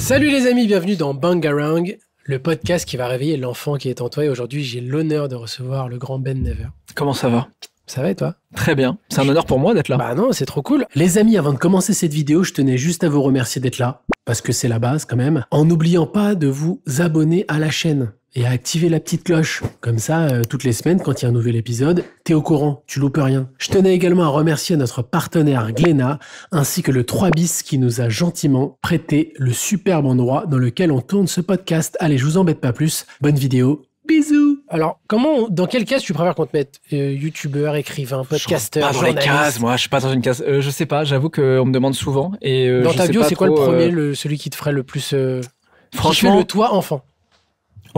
Salut les amis, bienvenue dans Bangarang, le podcast qui va réveiller l'enfant qui est en toi. Et aujourd'hui, j'ai l'honneur de recevoir le grand Ben Never. Comment ça va? Ça va et toi? Très bien. C'est un honneur pour moi d'être là. Bah non, c'est trop cool. Les amis, avant de commencer cette vidéo, je tenais juste à vous remercier d'être là, parce que c'est la base quand même, en n'oubliant pas de vous abonner à la chaîne et à activer la petite cloche. Comme ça, toutes les semaines, quand il y a un nouvel épisode, t'es au courant, tu loupes rien. Je tenais également à remercier notre partenaire Glénat, ainsi que le 3 bis qui nous a gentiment prêté le superbe endroit dans lequel on tourne ce podcast. Allez, je vous embête pas plus. Bonne vidéo. Bisous. Alors, dans quelle case tu préfères qu'on te mette? Youtubeur, écrivain, podcasteur, Pas dans les cases, moi. Je suis pas dans une case. Je sais pas. J'avoue qu'on me demande souvent. Et dans je ta sais bio, pas c'est quoi le trop, premier, celui qui te ferait le plus Franchement, qui fait le toi enfant?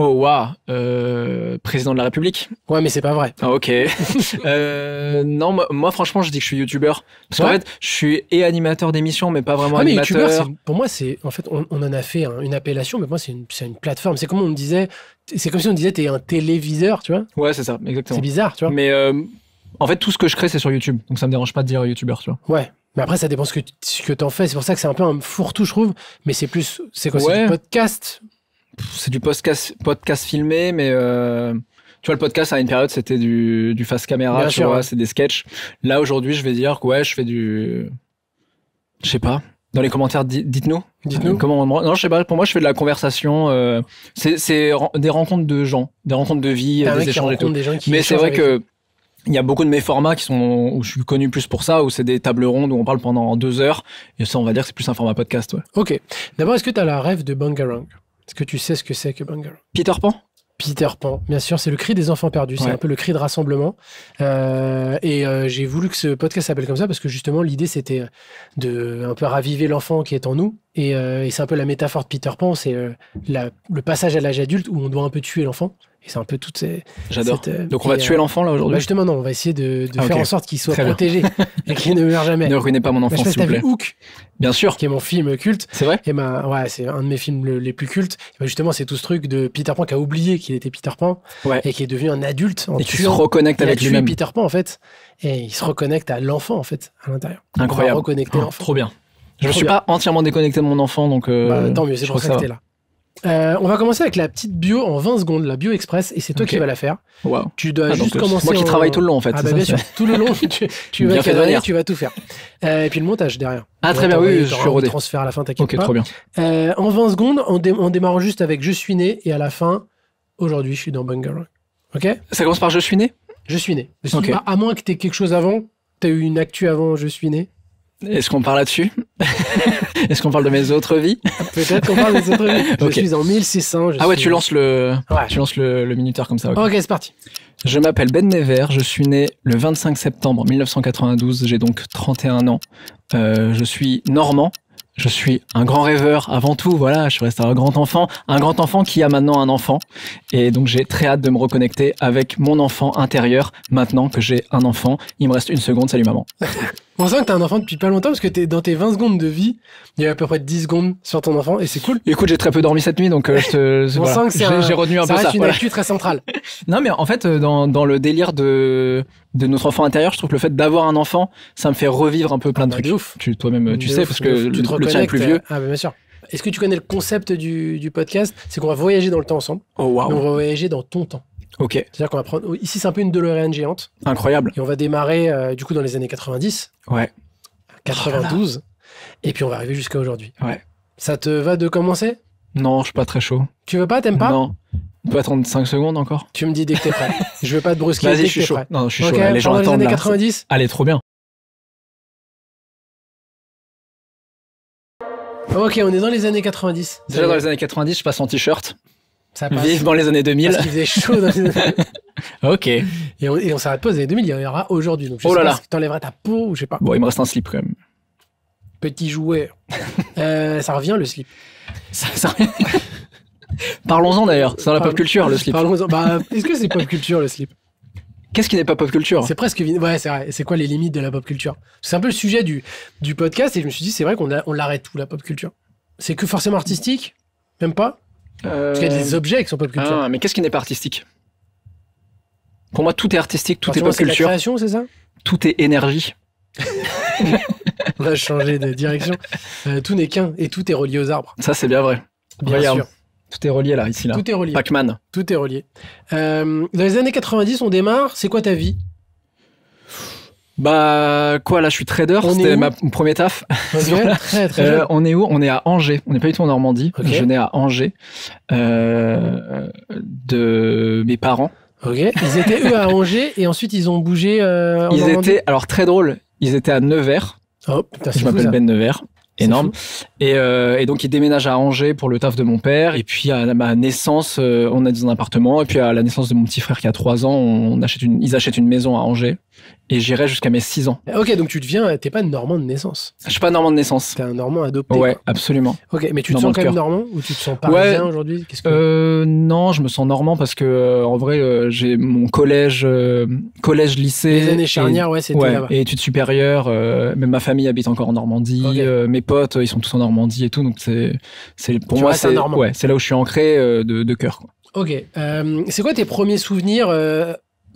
Oh waouh, président de la République. Ouais, mais c'est pas vrai. Ah, ok. Non, moi franchement, je dis que je suis youtubeur parce qu'en Ouais. fait, je suis et animateur d'émissions, mais pas vraiment Mais animateur. youtubeur, pour moi, c'est en fait, on en a fait une appellation, mais pour moi, c'est une plateforme. C'est comme on me disait, c'est comme si on disait t'es un téléviseur, tu vois. Ouais, c'est ça, exactement. C'est bizarre, tu vois. Mais en fait, tout ce que je crée, c'est sur YouTube, donc ça me dérange pas de dire youtubeur, tu vois. Ouais. Mais après, ça dépend ce que t'en fais. C'est pour ça que c'est un peu un fourre-tout, je trouve. Mais c'est plus, c'est quoi, c'est Ouais. du podcast. C'est du podcast filmé, mais tu vois, le podcast à une période c'était du face caméra, Bien tu sûr, vois, ouais. c'est des sketchs. Là aujourd'hui, je vais dire que ouais, je fais je sais pas. Dans les commentaires, dites-nous. Dites-nous. Non, je sais pas. Pour moi, je fais de la conversation. C'est des rencontres de gens, des rencontres de vie, T'as un des mec qui échanges et tout. rencontre des gens qui Mais c'est échangent vrai avec que il y a beaucoup de mes formats où je suis connu plus pour ça, où c'est des tables rondes où on parle pendant 2 heures. Et ça, on va dire que c'est plus un format podcast. Ouais. Ok. D'abord, est-ce que tu as la rêve de Bangarang? Est-ce que tu sais ce que c'est que Bangarang? Peter Pan. Peter Pan, bien sûr, c'est le cri des enfants perdus. C'est Ouais. un peu le cri de rassemblement. J'ai voulu que ce podcast s'appelle comme ça parce que justement, l'idée, c'était de un peu raviver l'enfant qui est en nous. Et c'est un peu la métaphore de Peter Pan, c'est le passage à l'âge adulte où on doit un peu tuer l'enfant. Et c'est un peu toutes ces... J'adore. cette, Donc on va tuer l'enfant là aujourd'hui. Bah justement, non, on va essayer de faire ok. en sorte qu'il soit Très bien. protégé et qu'il ne meure jamais. Ne ruinez pas mon Bah, je enfant, sais pas si s'il t'as vous vu plaît. Hook, Bien sûr. qui est mon film culte. C'est vrai. Et ouais, c'est un de mes films les plus cultes. Et bah, justement, c'est tout ce truc de Peter Pan qui a oublié qu'il était Peter Pan Ouais. et qui est devenu un adulte en Et qui se tuant. reconnecte Il a avec tué lui-même. Peter Pan en fait, et il se reconnecte à l'enfant en fait, à l'intérieur. Donc, Incroyable. On va reconnecter Oh, l'enfant. trop bien. Je me Trop suis bien. pas entièrement déconnecté de mon enfant, donc. Bah, tant mieux, c'est je pour crois ça que t'es là. On va commencer avec la petite bio en 20 secondes, la bio express, et c'est toi Ok. qui vas la faire. Waouh. Tu dois Ah, juste donc, commencer. c'est moi qui travaille tout le long en fait. Ah c'est bah ça, bien sûr, tout le long, tu vas Bien fait de cadrer, venir. tu vas tout faire. Et puis le montage derrière. Ah, On très va bien, t'envoyer, oui, je t'auras suis un rodé. transfert à la fin, t'inquiète Ok, pas. trop bien. En 20 secondes, on démarre juste avec Je suis né, et à la fin, aujourd'hui, je suis dans Bangarang. Ok? Ça commence par Je suis né. Je suis né. Ok. À moins que t'aies quelque chose avant, t'as eu une actu avant Je suis né. Est-ce qu'on parle là-dessus? Est-ce qu'on parle de mes autres vies? Peut-être qu'on parle des autres vies. Je Ok. suis en 1600. Ah ouais, tu lances le Ouais. minuteur comme ça. ok. Ok, c'est parti. Je m'appelle Ben Never, je suis né le 25 septembre 1992, j'ai donc 31 ans. Je suis normand, je suis un grand rêveur avant tout, voilà, je suis resté un grand enfant qui a maintenant un enfant. Et donc j'ai très hâte de me reconnecter avec mon enfant intérieur maintenant que j'ai un enfant. Il me reste 1 seconde, salut maman. On sent que t'as un enfant depuis pas longtemps parce que t'es dans tes 20 secondes de vie, il y a à peu près 10 secondes sur ton enfant et c'est cool. Écoute, j'ai très peu dormi cette nuit, donc On voilà. sent que J'ai retenu un ça peu reste ça. une voilà. actu très centrale. Non, mais en fait, dans le délire de notre enfant intérieur, je trouve que le fait d'avoir un enfant, ça me fait revivre un peu plein de bah, trucs. de ouf. Toi-même, tu De sais, ouf, parce de que ouf. Tu te le tien est plus vieux. Ah bah bien sûr. Est-ce que tu connais le concept du podcast? C'est qu'on va voyager dans le temps ensemble, Oh, mais on waouh. va voyager dans ton temps. Ok, C'est-à-dire qu'on va prendre... Ici, c'est un peu une DeLorean géante incroyable. et on va démarrer du coup dans les années 90, Ouais, 92, et puis on va arriver jusqu'à aujourd'hui. ouais. Ça te va de commencer? Non, je suis pas très chaud. Tu veux pas? T'aimes pas? Non. On peut attendre 5 secondes encore? Tu me dis dès que t'es prêt. Je veux pas te brusquer. Vas-y, dès je que suis t'es chaud. prêt. Non, je suis Ok, chaud. Là, les gens pendant les attendent. années là. 90. Allez, trop bien. Ok, on est dans les années 90. Déjà dans les années 90, je passe en t-shirt. Ça passe. Vivement les années 2000. Parce qu'il faisait chaud dans les années... Ok. Et on s'arrête pas aux années 2000, il y en aura aujourd'hui. Donc je Oh sais là pas là. si t'enlèveras ta peau ou je sais pas. Bon, il me reste un slip quand même. Petit joueur. Ça revient le slip. Ça... Parlons-en d'ailleurs. C'est dans la pop culture, le slip. Parlons-en. Bah, est-ce que c'est pop culture le slip? Qu'est-ce qui n'est pas pop culture? C'est presque... Ouais, c'est vrai. C'est quoi les limites de la pop culture? C'est un peu le sujet du podcast et je me suis dit, c'est vrai qu'on l'arrête tout, la pop culture. C'est que forcément artistique? Même pas? Parce qu'il y a des objets qui sont pop culture. Ah, mais qu'est-ce qui n'est pas artistique? Pour moi, tout est artistique, tout est Forcément, pop c'est de la culture, création, c'est ça? tout est énergie. On a changé de direction. Tout n'est qu'un et tout est relié aux arbres. Ça, c'est bien vrai. Bien Regarde. sûr. Tout est relié là, ici, là. Tout est relié. Pac-Man. Tout est relié. Dans les années 90, on démarre. C'est quoi ta vie? Bah, quoi, là, je suis trader. On est C'était où mon premier taf. Ok, très très jeune. On est où? On est à Angers. On n'est pas du tout en Normandie. Ok. Je nais à Angers. De mes parents. Ok. Ils étaient eux à Angers et ensuite ils ont bougé en Ils Normandie. étaient, alors très drôle, ils étaient à Nevers. Oh putain, c'est Je fou, m'appelle ça. Ben Nevers. C'est Énorme. fou. Et donc, ils déménagent à Angers pour le taf de mon père. Et puis, à ma naissance, on est dans un appartement. Et puis, à la naissance de mon petit frère qui a 3 ans, ils achètent une maison à Angers. Et j'irai jusqu'à mes 6 ans. Ok, donc t'es pas normand de naissance. Je suis pas normand de naissance. T'es un normand adopté. Ouais, quoi. absolument. Ok, mais tu te Normand sens de quand même cœur. normand ou tu te sens parisien Ouais. aujourd'hui? Qu'est-ce que... Non, je me sens normand parce que, en vrai, j'ai mon collège, lycée. Les années charnières, ouais, c'était Ouais, là-bas. et études supérieures, même ma famille habite encore en Normandie, Ok. mes potes, ils sont tous en Normandie et tout, donc pour Tu moi, restes un Normand. c'est là où je suis ancré de cœur, quoi. Ok. C'est quoi tes premiers souvenirs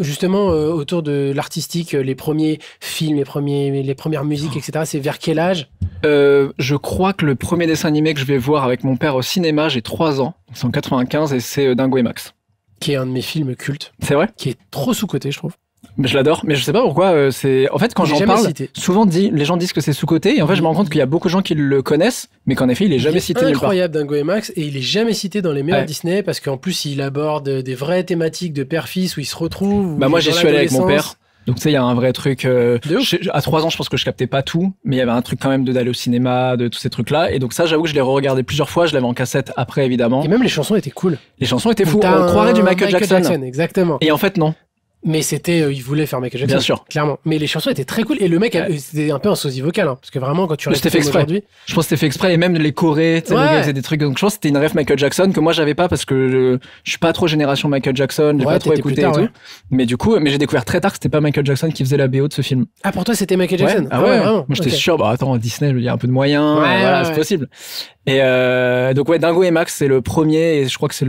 justement autour de l'artistique, les premiers films, les premières musiques, etc. C'est vers quel âge? Je crois que le premier dessin animé que je vais voir avec mon père au cinéma, j'ai 3 ans, c'est en 95, et c'est Dingo et Max. Qui est un de mes films cultes, C'est vrai? qui est trop sous-coté, je trouve. Mais je l'adore, mais je sais pas pourquoi. En fait, quand J'ai j'en jamais parle, cité. souvent les gens disent que c'est sous-coté, et en fait, je me rends compte qu'il y a beaucoup de gens qui le connaissent, mais qu'en effet, il est jamais cité nulle part. Incroyable, Dingo et Max, et il est jamais cité dans les meilleurs Ouais. Disney parce qu'en plus il aborde des vraies thématiques de père-fils où ils se retrouvent. Bah moi, j'y suis allé avec mon père. père. Donc tu sais, il y a un vrai truc. De ouf. À 3 ans, je pense que je captais pas tout, mais il y avait un truc quand même d'aller au cinéma, de tous ces trucs-là. Et donc ça, j'avoue que je l'ai re-regardé plusieurs fois. Je l'avais en cassette après, évidemment. Et même les chansons étaient cool. Les chansons étaient fous. T'as On croirait du un Michael Jackson. exactement. Et en fait, non. Mais c'était, il voulait faire Michael Jackson. Bien sûr. Clairement. Mais les chansons étaient très cool. Et le mec, Ouais. c'était un peu un sosie vocal. Hein, parce que vraiment, quand tu Mais c'était restes fait exprès. aujourd'hui. Je pense que c'était fait exprès. Et même les chorés, tu sais, Ouais. le gars faisait des trucs. Donc je pense que c'était une rêve Michael Jackson que moi, j'avais pas parce que je suis pas trop génération Michael Jackson. J'ai Ouais, pas trop t'étais plus écouté tard, et tout. ouais. Mais du coup, j'ai découvert très tard que c'était pas Michael Jackson qui faisait la BO de ce film. Ah, pour toi, c'était Michael Jackson? Ouais. Ah ouais, vraiment. moi j'étais Ok. sûr, bah attends, Disney, il y a un peu de moyens, Ouais, voilà, ouais, c'est ouais. possible. Et donc ouais, Dingo et Max, c'est le premier, et je crois que c'est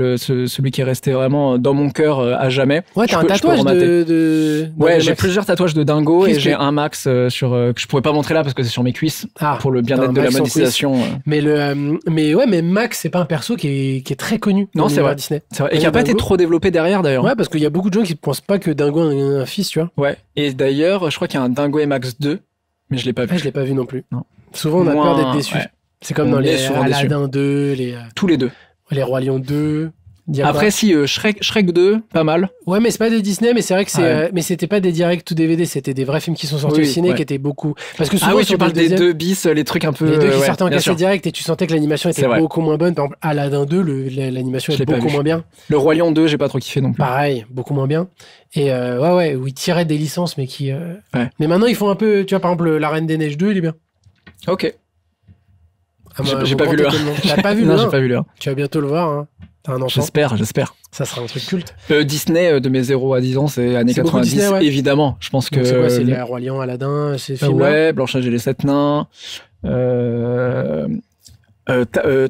celui qui est resté vraiment dans mon cœur à jamais. Ouais, Je t'as un peux tatouage remater. de Ouais, Dingo j'ai Max. plusieurs tatouages de Dingo et Qu'est-ce j'ai que- un Max que je pourrais pas montrer là parce que c'est sur mes cuisses Ah, pour le t'as bien-être un de la Max en monétisation. mais ouais, mais Max, c'est pas un perso qui est très connu. Non, dans c'est l'univers vrai. Disney. C'est vrai. Et Ouais, qui a pas été Dingo. trop développé derrière d'ailleurs. Ouais, parce qu'il y a beaucoup de gens qui pensent pas que Dingo a un fils, tu vois. Ouais. Et d'ailleurs, je crois qu'il y a un Dingo et Max 2, mais je l'ai pas vu. Ouais, je l'ai pas vu non plus. Non. Souvent, on a peur d'être déçu. Ouais. C'est comme On dans est les souvent déçus. Aladdin 2, Tous les deux. les Rois Lions 2. Diable. Après, si Shrek 2, pas mal. Ouais, mais c'est pas des Disney, mais c'est vrai que c'est, Ouais. mais c'était pas des directs ou DVD, c'était des vrais films qui sont sortis Oui, au ciné, ouais. qui étaient beaucoup. Parce que souvent, Ah oui, sur tu parles des des 2 bis, les trucs un peu. les deux qui ouais, sortaient en bien cassette sûr. direct et tu sentais que l'animation était C'est vrai. beaucoup moins bonne. Par exemple, Aladdin 2, l'animation Je était l'ai pas beaucoup vu. moins bien. Le Roi Lion 2, j'ai pas trop kiffé non plus. Pareil, beaucoup moins bien. Et ouais, où ils tiraient des licences, mais qui. Ouais. Mais maintenant, ils font un peu. Tu vois, par exemple, La Reine des Neiges 2, il est bien. Ok. Ah, J'ai- moi, j'ai mon pas grand vu le étonnement. T'as pas vu Non, le j'ai 1? pas vu le 1. Tu vas bientôt le voir. Hein. T'as un enfant. J'espère. Ça sera un truc culte. Disney, de mes 0 à 10 ans, c'est années C'est beaucoup 90, Disney, ouais. évidemment. Je pense que. Donc, c'est quoi? C'est les Rois Lions, Aladdin, ces films-là? Ouais, Blanche-Neige et les 7 nains.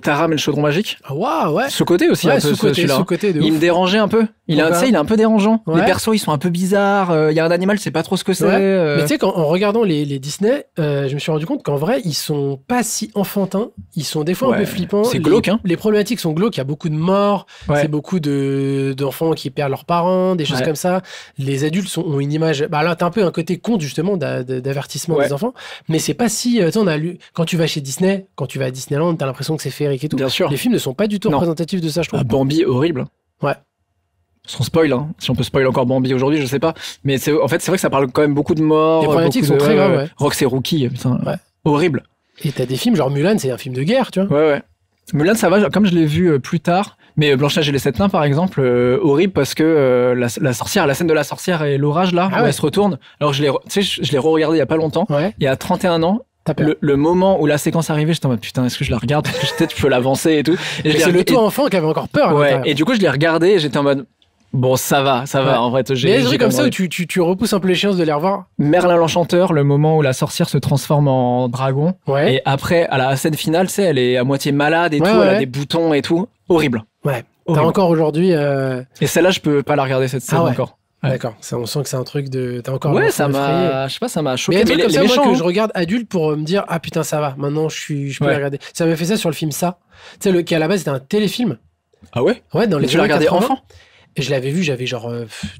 Taram et le chaudron magique. Ah, waouh, ouais. Ce côté aussi, Ouais, un peu, sous-côté, celui-là. sous-côté de Il ouf. me dérangeait un peu. Tu Pourquoi sais, il est un peu dérangeant. Ouais. Les persos, ils sont un peu bizarres. Il y a un animal, je sais pas trop ce que c'est. Ouais. Mais tu sais, en regardant les Disney, je me suis rendu compte qu'en vrai, ils sont pas si enfantins. Ils sont des fois un Ouais. peu flippants. C'est glauque, hein. Les problématiques sont glauques. Il y a beaucoup de morts. Ouais. C'est beaucoup d'enfants qui perdent leurs parents, des choses Ouais. comme ça. Les adultes ont une image. Bah là, t'as un peu un côté conte, justement, d'avertissement Ouais. des enfants. Mais c'est pas si. Tu sais, on a lu. Quand tu vas chez Disney, quand tu vas à Disneyland, t'as l'impression que c'est féerique et tout. Bien sûr. Les films ne sont pas du tout Non. représentatifs de ça, je trouve. Ah, Bambi, horrible. Ouais. Sans spoil, hein. Si on peut spoil encore Bambi aujourd'hui, je sais pas. Mais en fait, c'est vrai que ça parle quand même beaucoup de morts. Les problématiques beaucoup sont très graves, ouais. Rox et Rookie, putain. Ouais. Horrible. Et t'as des films, genre Mulan, c'est un film de guerre, tu vois. Ouais. Mulan, ça va, comme je l'ai vu plus tard. Mais Blanche-Neige et les 7 nains, par exemple, horrible parce que la sorcière, la scène de la sorcière et l'orage, là, Ah où ouais. elle se retourne. Alors, je l'ai re-regardé il y a pas longtemps. Ouais. Et à 31 ans, T'as peur. le moment où la séquence arrivait, j'étais en mode putain, est-ce que je la regarde? Parce que peut-être je peux l'avancer et tout. Et je Mais l'ai c'est le reg- tout enfant qui avait encore peur. à Ouais. l'intérieur. Et du coup, je l'ai regardé et j'étais en mode bon, ça va. Ouais. En vrai, Mais il y a des trucs comme ça où tu repousses un peu l'échéance de les revoir. Merlin l'Enchanteur, le moment où la sorcière se transforme en dragon. Ouais. Et après, à la scène finale, tu sais, elle est à moitié malade et Ouais, tout, elle ouais. a des boutons et tout. Horrible. Ouais. T'as Horrible. encore aujourd'hui. Et celle-là, je peux pas la regarder cette scène Ah ouais. encore. Ouais. D'accord. On sent que c'est un truc de. T'as encore. Ouais, l'enfant ça effrayé. m'a, je sais pas, ça m'a choqué. Mais il y a des Mais trucs comme les ça, moi, méchants, que je hein. regarde adulte pour me dire, ah putain, ça va. Maintenant, je peux Ouais. les regarder. Ça m'a fait ça sur le film Ça. Tu sais, qui à la base était un téléfilm. Ah ouais? Ouais, dans Mais les tu l'as années regardé 80. enfant? Et je l'avais vu, j'avais genre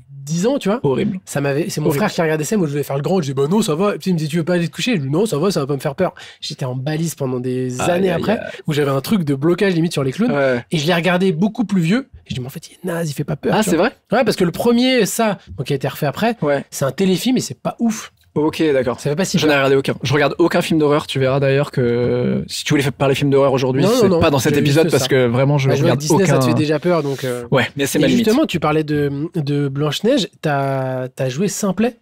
10 ans, tu vois. Horrible. C'est mon Horrible. frère qui regardait ça. Moi, je voulais faire le grand. Je dis, bah non, ça va. Et puis, il me dit, tu veux pas aller te coucher? Je dis, non, ça va pas me faire peur. J'étais en balise pendant des années après, où j'avais un truc de blocage limite sur les clowns. Ouais. Et je l'ai regardé beaucoup plus vieux. Et je dis, mais en fait, il est naze, il fait pas peur. Ah, tu c'est vois. vrai? Ouais, parce que le premier, ça, donc, qui a été refait après, Ouais. c'est un téléfilm et c'est pas ouf. Ok, d'accord. Ça fait pas si Je n'ai regardé aucun. Je regarde aucun film d'horreur. Tu verras d'ailleurs que si tu voulais parler film d'horreur aujourd'hui, Non, c'est non, pas dans cet j'ai épisode juste parce ça. que vraiment je Bah, je vois que regarde Disney, aucun. ça te fait déjà peur. Donc, Ouais, mais c'est et ma limite. justement, tu parlais de Blanche-Neige. T'as joué Simplet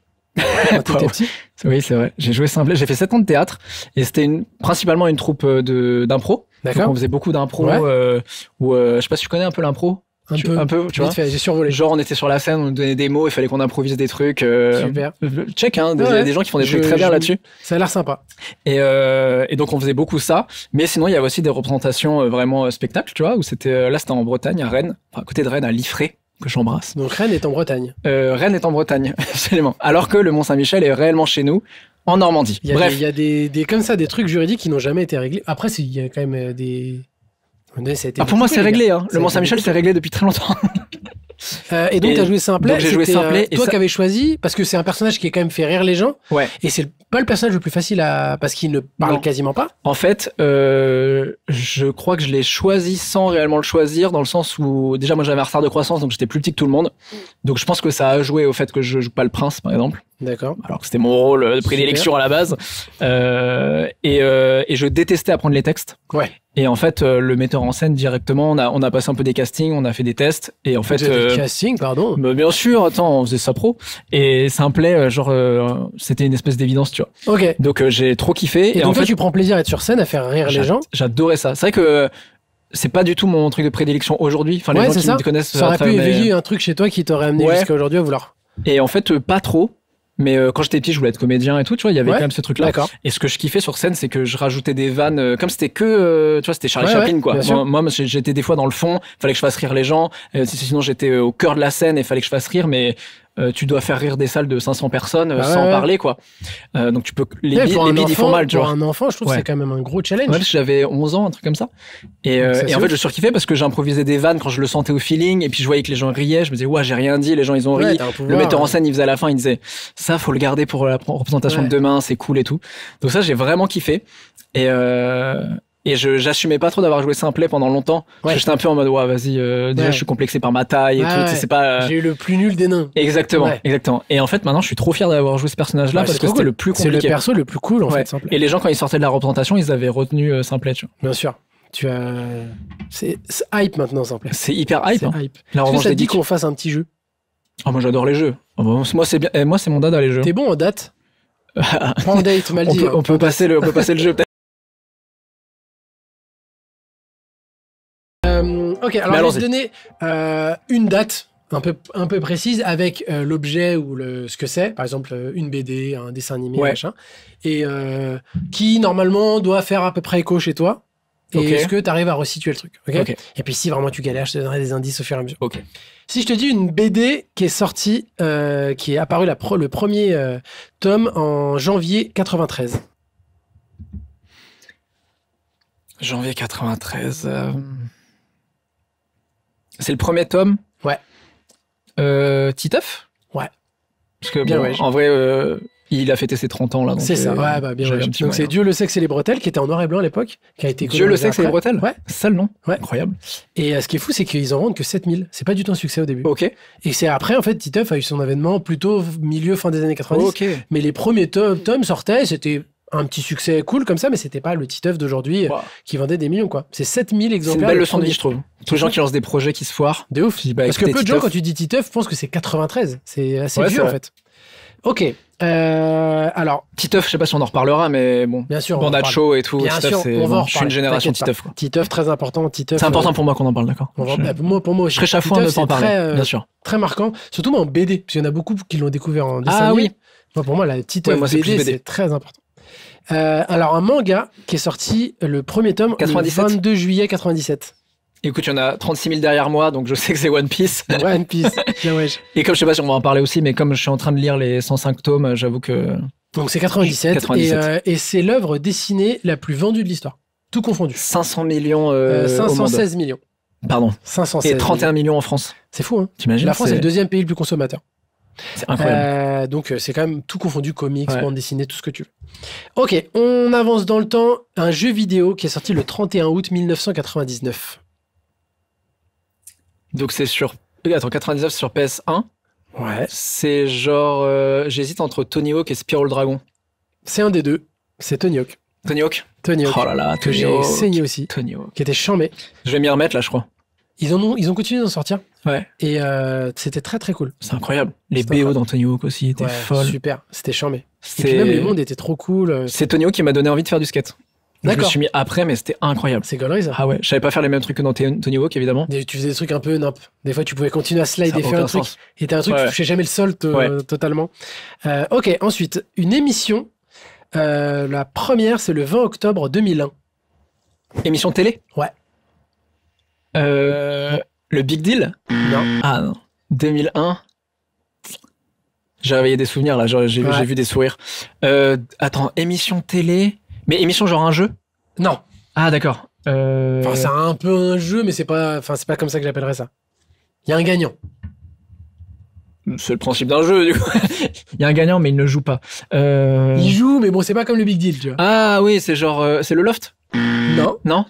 quand t'étais Ouais. petit. Oui, c'est vrai. J'ai joué simplet. J'ai fait 7 ans de théâtre et c'était principalement une troupe d'impro. Donc, D'accord. on faisait beaucoup d'impro. Ouais. Je sais pas si tu connais un peu l'impro. Un peu. Tu vois. Vite fait, j'ai survolé. Genre, on était sur la scène, on nous donnait des mots, il fallait qu'on improvise des trucs. Super. Check, hein. Il y Ouais. a des gens qui font des trucs Je- très bien je- là-dessus. Ça a l'air sympa. Et donc, on faisait beaucoup ça. Mais sinon, il y avait aussi des représentations vraiment spectacles, tu vois, où là, c'était en Bretagne, à Rennes, enfin, à côté de Rennes, à Liffré, que j'embrasse. Donc Rennes est en Bretagne. Rennes est en Bretagne, absolument. Alors que le Mont-Saint-Michel est réellement chez nous, en Normandie. Il y a, Bref. il y a des comme ça, des trucs juridiques qui n'ont jamais été réglés. Après, il y a quand même des. Ça a été Pour moi, découpé, c'est les réglé. gars. Hein. Ça Le a Mont-Saint-Michel, été c'est réglé depuis très longtemps. Et donc, Et t'as joué Simplet. donc, j'ai joué c'était, Simplet, et toi ça- qui avais choisi, parce que c'est un personnage qui a quand même fait rire les gens. Ouais. Et c'est pas le personnage le plus facile parce qu'il ne parle Non. quasiment pas. En fait, je crois que je l'ai choisi sans réellement le choisir, dans le sens où déjà moi j'avais un retard de croissance, donc j'étais plus petit que tout le monde. Donc je pense que ça a joué au fait que je joue pas le prince, par exemple, D'accord. alors que c'était mon rôle de prédilection à la base. Et je détestais apprendre les textes. Ouais. Et en fait, le metteur en scène directement, on a passé un peu des castings, on a fait des tests, et en fait, Le casting, pardon. bah, bien sûr, attends, on faisait ça pro. Et Simplet, c'était une espèce d'évidence, tu vois. Ok. Donc j'ai trop kiffé. Et en donc, toi, fait, tu prends plaisir à être sur scène, à faire rire les gens. j'adorais ça. C'est vrai que c'est pas du tout mon truc de prédilection aujourd'hui. Enfin, les Ouais, gens c'est qui ça. me connaissent. Ça aurait pu après, mais- éveiller un truc chez toi qui t'aurait amené Ouais. jusqu'à aujourd'hui à vouloir. Et en fait, pas trop. Mais quand j'étais petit, je voulais être comédien et tout. Tu vois, il y avait Ouais. quand même ce truc-là. D'accord. Et ce que je kiffais sur scène, c'est que je rajoutais des vannes. Comme c'était que, tu vois, c'était Charlie Ouais, Chaplin, ouais, quoi. bien sûr. Moi, j'étais des fois dans le fond. Fallait que je fasse rire les gens. Sinon, j'étais au cœur de la scène et fallait que je fasse rire. Mais tu dois faire rire des salles de 500 personnes Ah sans ouais. parler, quoi. Donc tu peux les Ouais, bides, pour les un bides, ils font enfant- mal, tu pour vois. un enfant, je trouve que Ouais. c'est quand même un gros challenge. Ouais, parce que j'avais 11 ans, un truc comme ça. Et Donc, ça, c'est en fait, ouf. je surkiffais parce que j'improvisais des vannes quand je le sentais au feeling. Et puis, je voyais que les gens riaient. Je me disais, ouais, j'ai rien dit. Les gens, ils ont Ouais, ri. t'as un pouvoir, Le metteur en ouais. scène, il faisait à la fin, il disait, ça, faut le garder pour la représentation Ouais. de demain. C'est cool et tout. Donc ça, j'ai vraiment kiffé. Et j'assumais pas trop d'avoir joué Simplet pendant longtemps. Parce Ouais. que j'étais un peu en mode, ouais, vas-y, déjà, Ouais. je suis complexé par ma taille et Ouais, tout. Tu sais, ouais. c'est pas, J'ai eu le plus nul des nains. exactement, Ouais. exactement. Et en fait, maintenant, je suis trop fier d'avoir joué ce personnage-là Ouais, parce c'est que trop c'était cool. le plus C'est le compliqué. perso le plus cool, en Ouais. fait, Simplet. Et les gens, quand ils sortaient de la représentation, ils avaient retenu Simplet, tu vois. Bien sûr. C'est hype maintenant, Simplet. C'est hyper hype, C'est hein. hype. La Est-ce que revanche ça des te dit geeks. qu'on fasse un petit jeu? Ah, moi, j'adore les jeux. Ah, bah, moi, c'est bien. Moi, c'est mon dada, les jeux. T'es bon en date? Pas en date, mal On dit. peut, hein. on peut passer le jeu, peut-être. Ok, alors Mais je vais te allons-y. donner une date un peu précise avec l'objet ou ce que c'est. Par exemple, une BD, un dessin animé, Ouais. machin. Et qui, normalement, doit faire à peu près écho chez toi. Et Ok. est-ce que tu arrives à resituer le truc? Ok. Ok. Et puis si vraiment tu galères, je te donnerai des indices au fur et à mesure. Ok. Si je te dis une BD qui est sortie, qui est apparue le premier tome en janvier 93. Janvier 93. C'est le premier tome. Ouais. Titeuf. Ouais. Parce que Bien, bon, ouais. en vrai, il a fêté ses 30 ans là. donc, C'est ça, ouais, bah, bien j'avais ouais. un petit Donc c'est moyen. Dieu le sexe et les bretelles qui était en noir et blanc à l'époque, qui a été Dieu le colorisé sexe et les après. bretelles. Ouais. Sale nom. Ouais. Incroyable. Et ce qui est fou, c'est qu'ils en vendent que 7000. C'est pas du tout un succès au début. Ok. Et c'est après, en fait, Titeuf a eu son avènement plutôt fin des années 90. Ok. Mais les premiers tomes sortaient, c'était un petit succès cool comme ça, mais c'était pas le Titeuf d'aujourd'hui Wow. qui vendait des millions, quoi. C'est 7000 C'est exemplaires. une belle le leçon de premier. vie, je trouve. Tous les gens qui lancent des projets qui se foirent. De ouf. Je dis, bah, Parce que écoutez, peu de gens, Titeuf. quand tu dis Titeuf, pensent que c'est 93. C'est assez Ouais, vieux, c'est en vrai. fait. Ok. Alors, Titeuf, je sais pas si on en reparlera, mais bon. bien sûr. on en Bandade parle. show et tout. Bien Titeuf, sûr, c'est on va en bon, je suis une reparler, génération t'inquiète pas. Titeuf, quoi. Titeuf, très important. Titeuf. C'est important pour moi qu'on en parle, d'accord. Pour moi aussi. Je serais chafouin de Titeuf, t'en c'est parler, très, bien sûr. très marquant. Surtout moi en BD, parce qu'il y en a beaucoup qui l'ont découvert en dessin Ah animé. oui. Moi, pour moi, la petite Ouais, moi, c'est BD, plus BD. c'est très important. Alors, un manga qui est sorti le premier tome 97. le 22 juillet 97. Écoute, il y en a 36 000 derrière moi, donc je sais que c'est One Piece. One Piece. Bien, ouais. Et comme je sais pas si on va en parler aussi, mais comme je suis en train de lire les 105 tomes, j'avoue que... Donc c'est 97, 97. Et c'est l'œuvre dessinée la plus vendue de l'histoire. Tout confondu. 500 millions au monde. 516 millions. Pardon. 516 Et 31 millions en France. C'est fou, hein. T'imagines? La France est le deuxième pays le plus consommateur. C'est incroyable. Donc c'est quand même tout confondu, comics, Ouais. bande dessinée, tout ce que tu veux. Ok, on avance dans le temps. Un jeu vidéo qui est sorti le 31 août 1999. Donc c'est sur... Attends, 99 sur PS1. Ouais. C'est genre... J'hésite entre Tony Hawk et Spyro le Dragon. C'est un des deux. C'est Tony Hawk. Tony Hawk? Tony Hawk. Oh là là, Que Tony j'ai Hawk. saigné aussi. Tony Hawk. Qui était chambé. Je vais m'y remettre là, je crois. Ils ont continué d'en sortir. Ouais. Et c'était très très cool. C'est incroyable. Les C'est BO dans Tony Hawk aussi étaient Ouais, folles. super. C'était chambé. Et puis même les mondes étaient trop cool. C'est Tony Hawk qui m'a donné envie de faire du skate. Je me D'accord. suis mis après, mais c'était incroyable. C'est gaulerie ça. Ah ouais, je savais pas faire les mêmes trucs que dans Tony Hawk, évidemment. Tu faisais des trucs un peu nimp. Des fois, tu pouvais continuer à slide Ça a et faire aucun un truc. sens. Et t'as un truc, Ouais. tu touchais jamais le sol Ouais. totalement. Ok, ensuite, une émission. La première, c'est le 20 octobre 2001. Émission télé? Ouais. Le Big Deal? Non. Ah non. 2001. J'ai réveillé des souvenirs là, j'ai Ouais. vu des sourires. Attends, émission télé? Mais émission genre un jeu? Non. Ah d'accord. Enfin, c'est un peu un jeu, mais c'est pas comme ça que j'appellerais ça. Il y a un gagnant. C'est le principe d'un jeu, du coup. Il y a un gagnant, mais il ne joue pas. Il joue, mais bon, c'est pas comme le Big Deal, tu vois. Ah oui, c'est genre... c'est le Loft? Non. Non?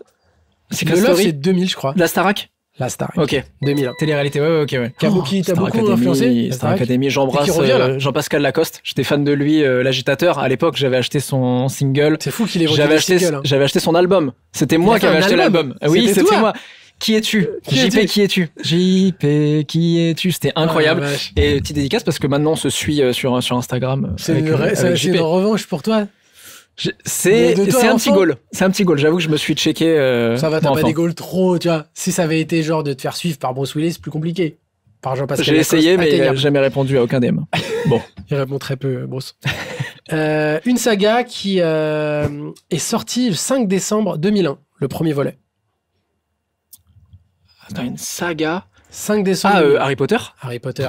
C'est Le quelle Love, story? c'est 2000, je crois. La Starac? La Star. Ok. 2001. Télé-réalité, ouais, ok, ouais. Qui t'a Star beaucoup Academy, influencé, la Star Starac. Academy, j'embrasse Et qui revient, là. Jean-Pascal Lacoste. J'étais fan de lui, l'agitateur. À l'époque, j'avais acheté son single. C'est fou qu'il ait vendu J'avais des acheté, singles, hein. j'avais acheté son album. C'était a moi fait qui avais un acheté album. l'album. Oui, C'était c'était toi. moi. Qui es-tu? Qui JP, es-tu qui es-tu? JP, qui es-tu? C'était incroyable. Ah, la vache. Et petite dédicace parce que maintenant on se suit sur Instagram. C'est avec, une, avec c'est JP. une revanche pour toi. C'est De toi, un enfant. petit goal. C'est un petit goal. J'avoue que je me suis checké. Ça va, t'as moi, pas enfant. des goals trop, tu vois. Si ça avait été genre de te faire suivre par Bruce Willis, c'est plus compliqué. Par Jean-Pascal J'ai Lacoste, essayé, mais il n'a atteignable. jamais répondu à aucun DM. Bon. Il répond très peu, Bruce. Une saga qui est sortie le 5 décembre 2001, le premier volet. Attends, une saga. 5 décembre. Ah, Harry Potter? Harry Potter,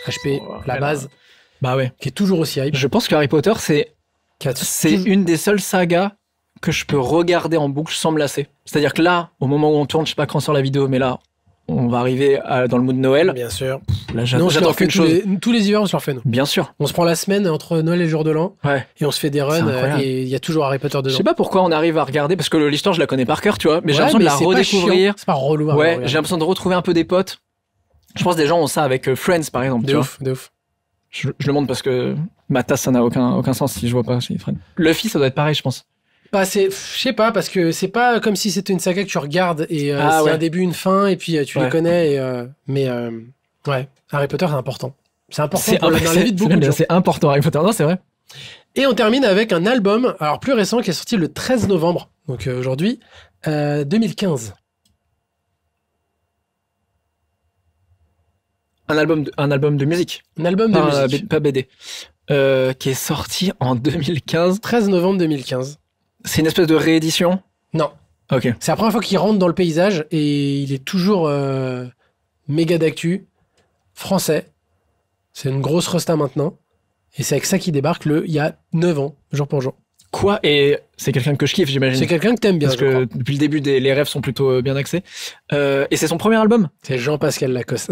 HP, Oh, la elle base, Bah ouais. qui est toujours aussi hype. Je pense que Harry Potter, c'est Toujours- une des seules sagas que je peux regarder en boucle sans me lasser. C'est-à-dire que là, au moment où on tourne, je sais pas quand sort la vidéo, mais là, on va arriver dans le mood de Noël. Bien sûr. Là, Nous, j'attends on se le refait qu'une chose. tous les hivers, on se le refait, nous. Bien sûr. On se prend la semaine entre Noël et le jour de l'an, Ouais. et on se fait des runs, incroyable. et il y a toujours Harry Potter Je dedans. sais pas pourquoi on arrive à regarder, parce que l'histoire, je la connais par cœur, tu vois, mais j'ai Ouais, l'impression de la c'est pas redécouvrir. chiant. C'est pas relou. à Ouais, regarder. j'ai l'impression de retrouver un peu des potes. Je pense que des gens ont ça avec Friends, par exemple. tu De vois. ouf, de ouf. Je le montre parce que ma tasse, ça n'a aucun sens si je vois pas chez Friends. Luffy, ça doit être pareil, je pense. Bah, je sais pas, parce que c'est pas comme si c'était une saga que tu regardes et Ah, c'est ouais. un début, une fin, et puis tu les Ouais. connais. Mais ouais, Harry Potter, c'est important. C'est important C'est dans la vie de beaucoup de gens. c'est important, Harry Potter. Non, c'est vrai. Et on termine avec un album, alors plus récent, qui est sorti le 13 novembre, donc aujourd'hui, 2015. Un album de musique. Un album de Pas, musique. pas BD. Qui est sorti en 2015. 13 novembre 2015. C'est une espèce de réédition. Non, Ok. c'est la première fois qu'il rentre dans le paysage et il est toujours méga d'actu, français. C'est une grosse resta maintenant. Et c'est avec ça qu'il débarque il y a 9 ans, jour pour jour. Quoi? Et c'est quelqu'un que je kiffe, j'imagine. C'est quelqu'un que t'aimes bien, Parce je crois. que depuis le début, les rêves sont plutôt bien axés. Et c'est son premier album. C'est Jean-Pascal Lacoste.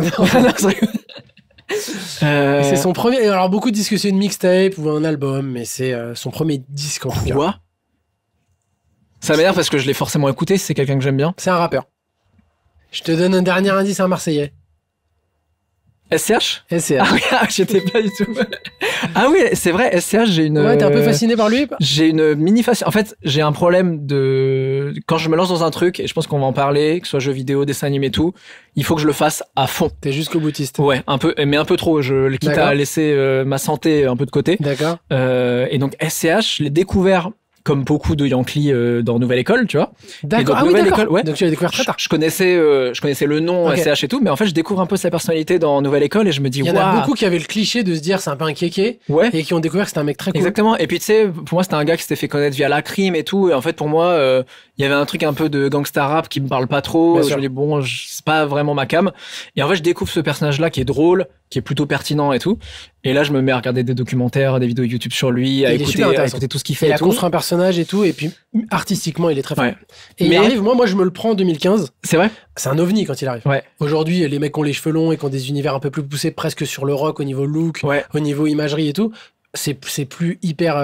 Euh, C'est son premier. Alors, beaucoup de disent que c'est une mixtape ou un album, mais c'est son premier disque en tout cas. Quoi? Ça m'énerve parce que je l'ai forcément écouté, c'est quelqu'un que j'aime bien. C'est un rappeur. Je te donne un dernier indice, un Marseillais. SCH? SCH. Ah oui, j'étais pas du tout. Ah oui, c'est vrai, SCH, j'ai une. Ouais, t'es un peu fasciné par lui? J'ai une mini fascination. En fait, j'ai un problème de. Quand je me lance dans un truc, et je pense qu'on va en parler, que ce soit jeux vidéo, dessin animé et tout, il faut que je le fasse à fond. T'es jusqu'au boutiste. Ouais, un peu, mais un peu trop. Je quitte D'accord. à laisser ma santé un peu de côté. D'accord. Et donc SCH, je l'ai découvert comme beaucoup de Yankees dans Nouvelle École, tu vois. D'accord. Donc, Nouvelle École, ouais. Donc tu l'as découvert très tard. Je connaissais le nom Ok. SCH et tout, mais en fait, je découvre un peu sa personnalité dans Nouvelle École et je me dis, Il y en a waouh. beaucoup qui avaient le cliché de se dire c'est un peu un kéké Ouais. et qui ont découvert que c'était un mec très cool. Exactement. Et puis tu sais, pour moi c'était un gars qui s'était fait connaître via la crime et tout. Et en fait pour moi, il y avait un truc un peu de gangsta rap qui me parle pas trop. Bien Je sûr. me dis bon, c'est pas vraiment ma cam. Et en fait je découvre ce personnage-là qui est drôle, qui est plutôt pertinent et tout. Et là je me mets à regarder des documentaires, des vidéos YouTube sur lui, à Il est super intéressant. écouter tout ce qu'il fait. Il et a tout. construit un personnage et tout, et puis artistiquement il est très fort. Ouais. Et il Mais- arrive, moi je me le prends en 2015. C'est vrai. C'est un ovni quand il arrive. Ouais. Aujourd'hui, les mecs qui ont les cheveux longs et qui ont des univers un peu plus poussés, presque sur le rock au niveau look, Ouais. au niveau imagerie et tout. C'est plus hyper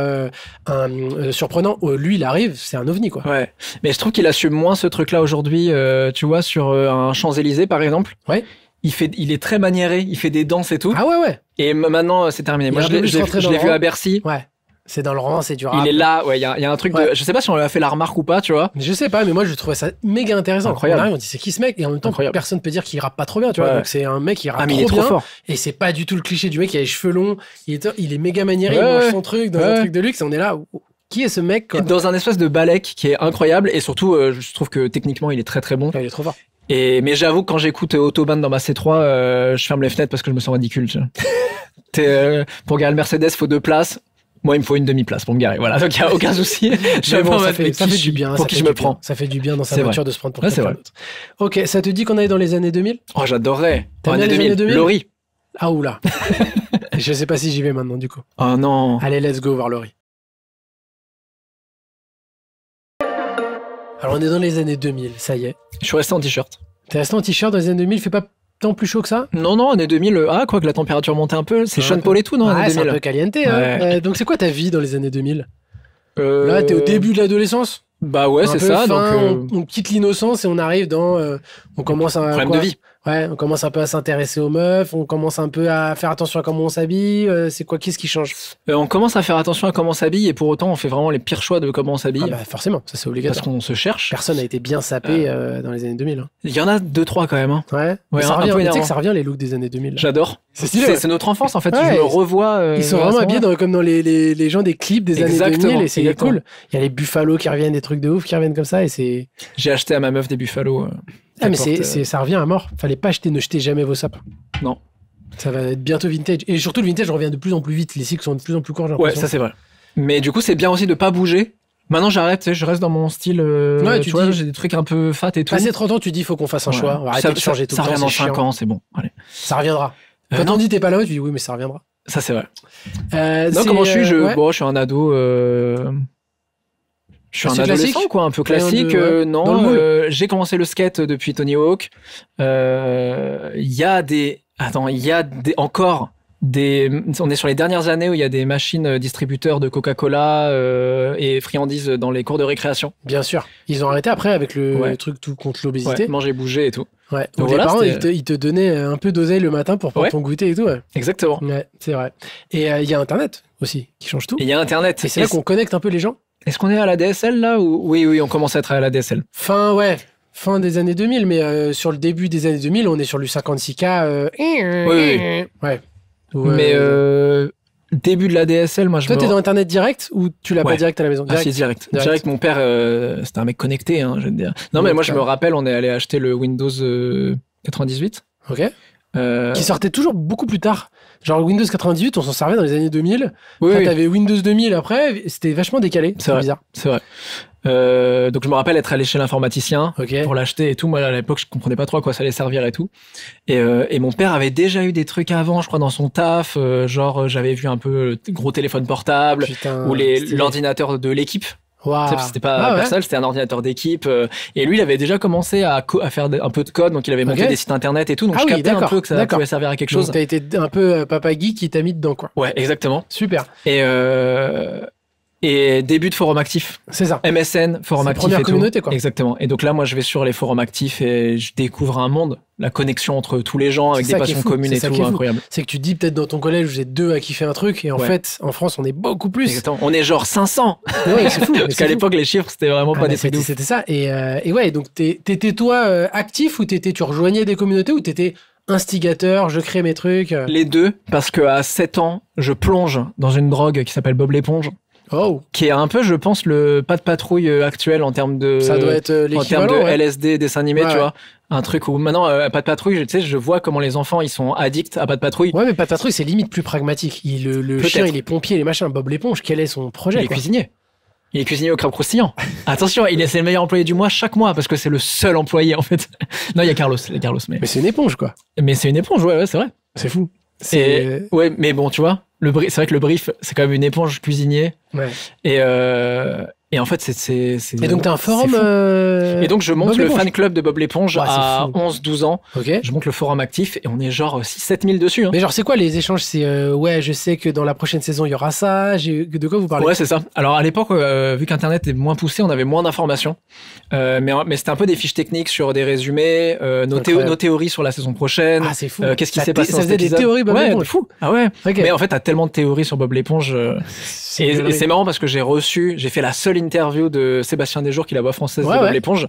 surprenant. Lui, il arrive, c'est un ovni, quoi. Ouais. Mais je trouve qu'il assume moins ce truc-là aujourd'hui. Tu vois sur un Champs-Élysées par exemple. Ouais. Il est très maniéré. Il fait des danses et tout. Ah ouais. Et maintenant c'est terminé. Il Moi est je un peu l'ai plus rentré dans le vu rang. à Bercy. Ouais. C'est dans le rang, c'est du rap. Il est là, ouais, il y a un truc Ouais. de, je sais pas si on lui a fait la remarque ou pas, tu vois. Mais je sais pas, mais moi je trouvais ça méga intéressant. Incroyable. On arrive, on dit c'est qui ce mec? Et en même temps, Incroyable. personne peut dire qu'il rappe pas trop bien, tu vois. Ouais. Donc c'est un mec qui rappe Mais trop il est trop bien. fort. Et c'est pas du tout le cliché du mec qui a les cheveux longs. Il est méga maniéré, il Ouais, mange ouais. son truc dans un Ouais. truc de luxe. Et on est là. Qui est ce mec, quoi? Dans un espèce de balèque qui est incroyable et surtout, je trouve que techniquement il est très très bon. Ouais, il est trop fort. Mais j'avoue que quand j'écoute Autobahn dans ma C3, je ferme les fenêtres parce que je me sens ridicule. Tu vois. Pour garer le Mercedes, faut 2 places. Moi, il me faut une demi-place pour me garer. Voilà, donc il y a aucun souci. Je Mais sais bon, pas ça en mode, fait, mais ça qui fait je du suis, bien. pour ça qui fait je du me bien. prends. Ça fait du bien dans sa C'est voiture vrai. de se prendre pour Ouais, c'est quelqu'un vrai. d'autre. Ok, ça te dit qu'on aille dans les années 2000? Oh, j'adorerais. T'aimes bien Année les années 2000? Laurie. Ah oula. Je sais pas si j'y vais maintenant, du coup. Oh non. Allez, let's go voir Laurie. Alors, on est dans les années 2000, ça y est. Je suis resté en t-shirt. T'es resté en t-shirt dans les années 2000, il fait pas tant plus chaud que ça? Non, année 2000. Quoi que la température montait un peu. C'est Ouais, Sean un Paul et tout, non, Ouais, année c'est un 2000. peu caliente. Hein. Ouais. Donc, c'est quoi ta vie dans les années 2000? Là, t'es au début de l'adolescence? Bah ouais, Un c'est peu ça. fin, Donc, on quitte l'innocence et on arrive dans... on commence à... problème quoi de vie. Ouais, on commence un peu à s'intéresser aux meufs, on commence un peu à faire attention à comment on s'habille. C'est quoi, qu'est-ce qui change? On commence à faire attention à comment on s'habille et pour autant on fait vraiment les pires choix de comment on s'habille Ah bah forcément, ça c'est parce obligatoire. qu'on se cherche. Personne n'a été bien sapé dans les années 2000. Hein. Il y en a 2-3 quand même. Hein. Ouais, mais ça un revient, peu tu sais énervant. que ça revient les looks des années 2000. Là. J'adore. C'est stylé, ouais. C'est notre enfance en fait. Ouais, Je me revois. Ils sont à vraiment ce habillés moment-là. comme dans les gens des clips des années Exactement, 2000 et c'est exactement. cool. Il y a les Buffalo qui reviennent, des trucs de ouf qui reviennent comme ça et c'est... J'ai acheté à ma meuf des Buffalo. Ah mais porte, ça revient à mort. Fallait pas acheter, ne jetez jamais vos sapins. Non. Ça va être bientôt vintage. Et surtout le vintage revient de plus en plus vite. Les cycles sont de plus en plus courts, j'ai Ouais, l'impression. ça c'est vrai. Mais du coup c'est bien aussi de pas bouger. Maintenant j'arrête, tu sais, je reste dans mon style. Ouais, tu tu vois, dis- j'ai des trucs un peu fat et tout. Passé 30 ans, tu dis faut qu'on fasse un Ouais. choix. On va arrêter de changer tout ça le temps. revient dans c'est 5 chiant. ans, c'est bon. Allez. Ça reviendra. Quand non. on dit t'es pas là, tu dis oui mais ça reviendra. Ça c'est vrai. C'est, Non, comment je suis ouais. Bon, je suis un ado. Je suis Assez un adolescent, classique quoi, un peu Rien de- classique. ouais. Non, Dans le moule. j'ai commencé le skate depuis Tony Hawk. Il y a des... Attends, il y a encore des... On est sur les dernières années où il y a des machines distributeurs de Coca-Cola et friandises dans les cours de récréation. Bien sûr. Ils ont arrêté après avec le Ouais. truc tout contre Ouais, l'obésité. manger, bouger et tout. Ouais. Donc Donc les voilà, parents, c'était- ils te donnaient un peu d'oseille le matin pour prendre Ouais. ton goûter et tout. Ouais, Exactement. ouais c'est vrai. Et il y a Internet aussi qui change tout. Et il y a Internet. Et c'est là qu'on connecte un peu les gens. Est-ce qu'on est à la DSL là ou... Oui, on commence à être à la DSL. Fin des années 2000, mais sur le début des années 2000, on est sur du 56K. Oui. Ouais. Mais début de la DSL, moi je Toi, me... t'es dans Internet direct ou tu l'as pas Ouais. direct à la maison? Ah si, direct. Direct. Direct, mon père, c'était un mec connecté, hein, je veux dire. Non, mais Ouais, moi, je putain. me rappelle, on est allé acheter le Windows 98. Ok. Euh, Qui sortait toujours beaucoup plus tard. Genre Windows 98, on s'en servait dans les années 2000. oui, Après, oui, t'avais Windows 2000 après, c'était vachement décalé. C'est vrai. bizarre. c'est vrai. Donc, je me rappelle être allé chez l'informaticien Ok. pour l'acheter et tout. Moi, à l'époque, je comprenais pas trop à quoi ça allait servir et tout. Et mon père avait déjà eu des trucs avant, je crois, dans son taf. J'avais vu un peu le gros téléphone portable Putain. ou stylé. l'ordinateur de l'équipe. Waouh. Tu sais, c'était pas Ah ouais. personnel, c'était un ordinateur d'équipe. Et lui, il avait déjà commencé à faire un peu de code, donc il avait monté Ok. des sites internet et tout. Donc Ah je oui, captais un d'accord, peu que ça d'accord. pouvait servir à quelque Donc chose. t'as été un peu papa geek qui t'a mis dedans, quoi. Ouais, exactement. Super. Et début de forum actif. C'est ça. MSN, forum C'est actif première et tout. communauté, quoi. Exactement. Et donc là, moi, je vais sur les forums actifs et je découvre un monde, la connexion entre tous les gens avec C'est des ça qui est passions fou, communes c'est et ça tout, qui est fou. incroyable. C'est que tu te dis peut-être dans ton collège, vous êtes deux à kiffer un truc, et en Ouais. fait, en France, on est beaucoup plus. Exactement. On est genre 500. Ouais, c'est fou. mais Parce c'est qu'à fou. l'époque, les chiffres, c'était vraiment Ah, pas mais des trucs de c'était ouf. ça. Et ouais, donc t'étais toi actif ou tu rejoignais des communautés ou t'étais instigateur, je crée mes trucs. Les deux, parce que à 7 ans, je plonge dans une drogue qui s'appelle Bob l'éponge. Oh, qui est un peu, je pense, le pas de patrouille actuel en termes de... ça doit être en termes l'équivalent. de Ouais. LSD, dessin animé, Ouais, tu ouais. vois. Un truc où maintenant, pas de patrouille, tu sais, je vois comment les enfants, ils sont addicts à pas de patrouille. Ouais, mais pas de patrouille, c'est limite plus pragmatique. Le Peut-être. chien, il est pompier, les machins. Bob l'éponge, quel est son projet Il est quoi. cuisinier. Il est cuisinier au crabe croustillant. Attention, c'est le meilleur employé du mois chaque mois parce que c'est le seul employé en fait. Non, il y a Carlos, Mais c'est une éponge, quoi. mais c'est une éponge, ouais, c'est vrai. C'est fou. Ouais, mais bon, tu vois, c'est vrai que le brief, c'est quand même une éponge cuisinier Ouais. et en fait, c'est Et donc, t'as un forum. c'est fou. Et donc, je monte Bob le l'éponge. fan club de Bob l'éponge Ouais, c'est à fou. 11-12 ans. Ok. Je monte le forum actif et on est genre 6-7 000 dessus. Hein. Mais genre, c'est quoi les échanges? C'est ouais, je sais que dans la prochaine saison, il y aura ça. De quoi vous parlez? Ouais, c'est ça. Alors à l'époque, vu qu'Internet est moins poussé, on avait moins d'informations. Mais c'était un peu des fiches techniques sur des résumés, Incroyable. nos théories sur la saison prochaine. Ah, c'est fou. Qu'est-ce qui Ça s'est passé dans Ça cet faisait des épisode. théories, Bob Ouais, l'éponge. de fou. Ah ouais. Ok. Mais en fait, t'as tellement de théories sur Bob l'éponge. Et c'est marrant parce que j'ai fait la seule interview de Sébastien Desjours, qui est la voix française Ouais, de Bob ouais. l'éponge.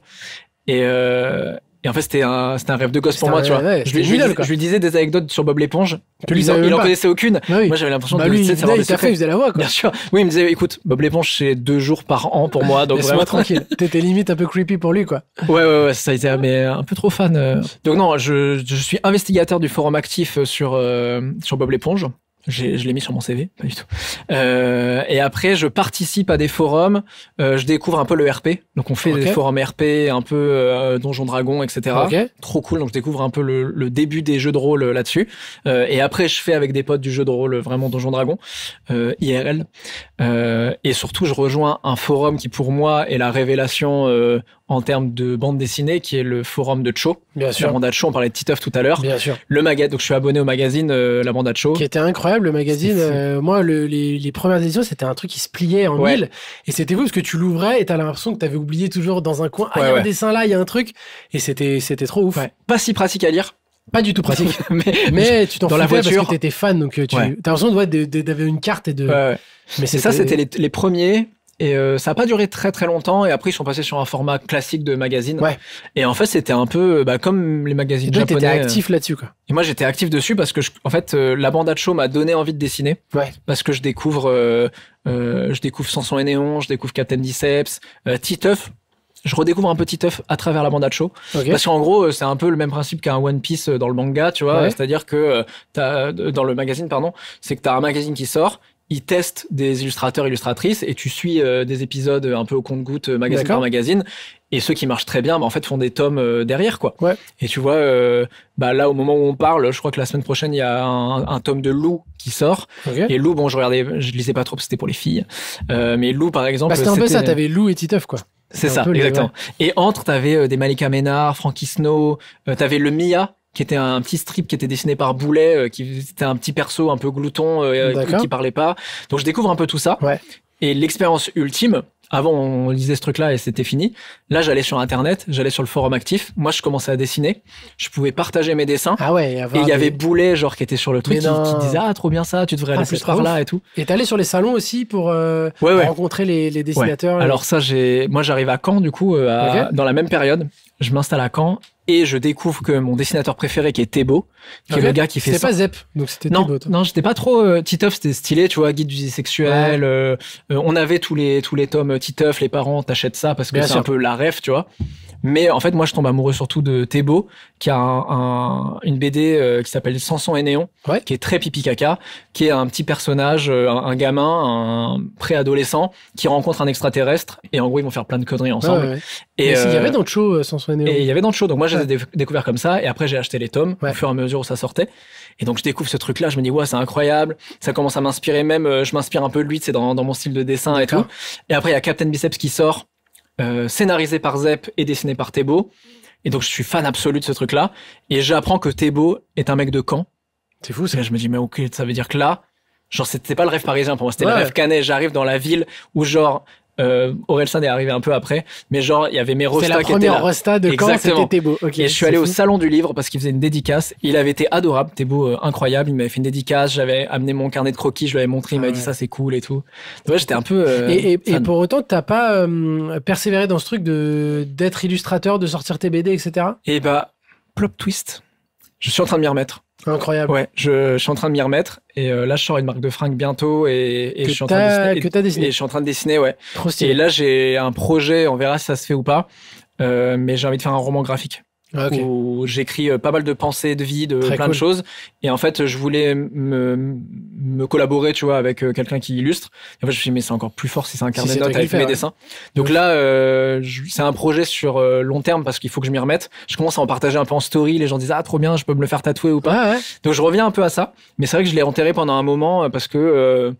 Et en fait, c'était un rêve de gosse pour moi, tu vois. Ouais, Je lui idole, quoi. je lui disais des anecdotes sur Bob l'éponge. Que lui Il savait en même pas. connaissait aucune. Bah oui. Moi, j'avais l'impression Bah de, lui, tu sais, de savoir des il t'a fait, secrets. il faisait la voix, quoi. Bien sûr. Oui, il me disait, écoute, Bob l'éponge, c'est 2 jours par an pour moi, donc Laisse-moi vraiment. tranquille. T'étais limite un peu creepy pour lui, quoi. Ouais, ça a été, mais un peu trop fan. Donc non, je suis investigateur du forum actif sur Bob l'éponge. Je l'ai mis sur mon CV, pas du tout. Et après, je participe à des forums. Je découvre un peu le RP. Donc, on fait Ok. des forums RP, un peu Donjon Dragon, etc. Ok. Trop cool. Donc, je découvre un peu le début des jeux de rôle là-dessus. Et après, je fais avec des potes du jeu de rôle vraiment Donjon Dragon, IRL. Et surtout, je rejoins un forum qui, pour moi, est la révélation en termes de bande dessinée, qui est le forum de Cho. Bien La sûr. bande à Cho, on parlait de Titeuf tout à l'heure. Bien sûr. Donc, je suis abonné au magazine La Bande à Cho. Qui était incroyable, le magazine. C'était fou. Moi, les premières éditions, c'était un truc qui se pliait en Ouais. 1000. Et c'était fou parce que tu l'ouvrais et t'as l'impression que t'avais oublié toujours dans un coin. Ah, il y a Ouais. un dessin là, il y a un truc. Et c'était trop ouf. Ouais. Pas si pratique à lire. Pas du tout pratique. mais Mais tu t'en Dans foutais la parce voiture. que t'étais fan. Donc, t'as Ouais. l'impression d'avoir une carte et de. ouais. Mais C'est ça, c'était les premiers. Et ça a pas duré très très longtemps. Et après, ils sont passés sur un format classique de magazine. Ouais. Et en fait, c'était un peu comme les magazines Et toi, t'étais japonais. actif là-dessus, quoi. Et moi, j'étais actif dessus parce que, en fait, la bande à Cho m'a donné envie de dessiner. Ouais. Parce que je découvre Samson et Néon, je découvre Captain Biceps, Titeuf. Je redécouvre un peu Titeuf à travers la bande à Cho. Ok. Parce qu'en gros, c'est un peu le même principe qu'un One Piece dans le manga, tu vois. Ouais. C'est-à-dire que dans le magazine, pardon, c'est que t'as un magazine qui sort, ils testent des illustrateurs, illustratrices, et tu suis des épisodes un peu au compte-goutte, magazine D'accord. par magazine. Et ceux qui marchent très bien, en fait, font des tomes derrière, quoi. Ouais. Et tu vois, là, au moment où on parle, je crois que la semaine prochaine, il y a un tome de Lou qui sort. Ok. Et Lou, bon, je lisais pas trop, parce que c'était pour les filles. Mais Lou, par exemple, Bah, c'était un peu ça. T'avais Lou et Titeuf, quoi. c'est un ça, peu les- exactement. Et entre, t'avais des Malika Ménard, Frankie Snow, t'avais le Mia, qui était un petit strip qui était dessiné par Boulet, qui était un petit perso un peu glouton, D'accord. qui parlait pas. Donc je découvre un peu tout ça. Ouais. Et l'expérience ultime, avant on lisait ce truc-là et c'était fini. Là, j'allais sur Internet, j'allais sur le forum actif. Moi, je commençais à dessiner. Je pouvais partager mes dessins. Ah ouais. Et il y avait Boulet, genre, qui était sur le truc, Mais qui non. disait, ah, trop bien ça, tu devrais aller c'est plus par trop là ouf. et tout. Et t'allais sur les salons aussi pour Ouais. rencontrer les dessinateurs. Ouais. Alors ça, moi j'arrive à Caen du coup, Ok. dans la même période. Je m'installe à Caen et je découvre que mon dessinateur préféré, qui est Thébault, qui Ok. est le gars qui fait C'était ça. pas Zep, donc c'était Non, Thibaut, toi. non, j'étais pas trop Titeuf, c'était stylé, tu vois, guide du sexuel. On avait tous les tomes Titeuf, les parents t'achètent ça parce que Bien c'est sûr. un peu la ref, tu vois. Mais en fait, moi, je tombe amoureux surtout de Thébault, qui a une BD qui s'appelle Samson et Néon, Ouais. qui est très pipi caca, qui est un petit personnage, un gamin, un préadolescent, qui rencontre un extraterrestre, et en gros, ils vont faire plein de conneries ensemble. Ouais. Et Mais si, il y euh, avait dans le show sans soin et il y avait dans le show, donc moi je les ai Ouais. découverts comme ça, et après j'ai acheté les tomes Ouais. au fur et à mesure où ça sortait. Et donc je découvre ce truc-là, je me dis ouais c'est incroyable, ça commence à m'inspirer même, je m'inspire un peu de lui, c'est dans mon style de dessin et tout. D'accord. Et après il y a Captain Biceps qui sort, scénarisé par Zep et dessiné par Thébault. Et donc je suis fan absolu de ce truc-là, et j'apprends que Thébault est un mec de Caen. C'est fou, Et ça. là je me dis mais ok, ça veut dire que là, genre c'était pas le rêve parisien pour moi, c'était le Ouais. rêve canet. J'arrive dans la ville où genre Orelsan est arrivé un peu après, mais genre il y avait mes C'était rostas la qui étaient première là. Rosta de Caen, Exactement. c'était Thébault. Ok, Et je suis allé au salon du livre parce qu'il faisait une dédicace. Il avait été adorable, Thébault, incroyable. Il m'avait fait une dédicace. J'avais amené mon carnet de croquis, je lui avais montré. Il Ah m'avait dit ouais. ça, c'est cool et tout. Ouais, j'étais un peu. Et fan. pour autant, t'as pas persévéré dans ce truc d'être illustrateur, de sortir tes BD, etc. Et bah, plot twist. Je suis en train de m'y remettre. Incroyable. Ouais, je suis en train de m'y remettre. Et là, je sors une marque de fringues bientôt et je suis en train de dessiner. Que t'as dessiné. Et je suis en train de dessiner, ouais. Trop stylé. Et là, j'ai un projet, on verra si ça se fait ou pas. Mais j'ai envie de faire un roman graphique. Ok. Où j'écris pas mal de pensées, de vie, de Très plein cool. de choses. Et en fait, je voulais me collaborer, tu vois, avec quelqu'un qui illustre. Et en fait, je me suis dit, mais c'est encore plus fort si c'est un carnet c'est de toi notes qui avec le fais, mes ouais. dessins. Donc là, c'est un projet sur long terme parce qu'il faut que je m'y remette. Je commence à en partager un peu en story. Les gens disent, ah, trop bien, je peux me le faire tatouer ou pas. Ouais, ouais. Donc je reviens un peu à ça. Mais c'est vrai que je l'ai enterré pendant un moment parce que...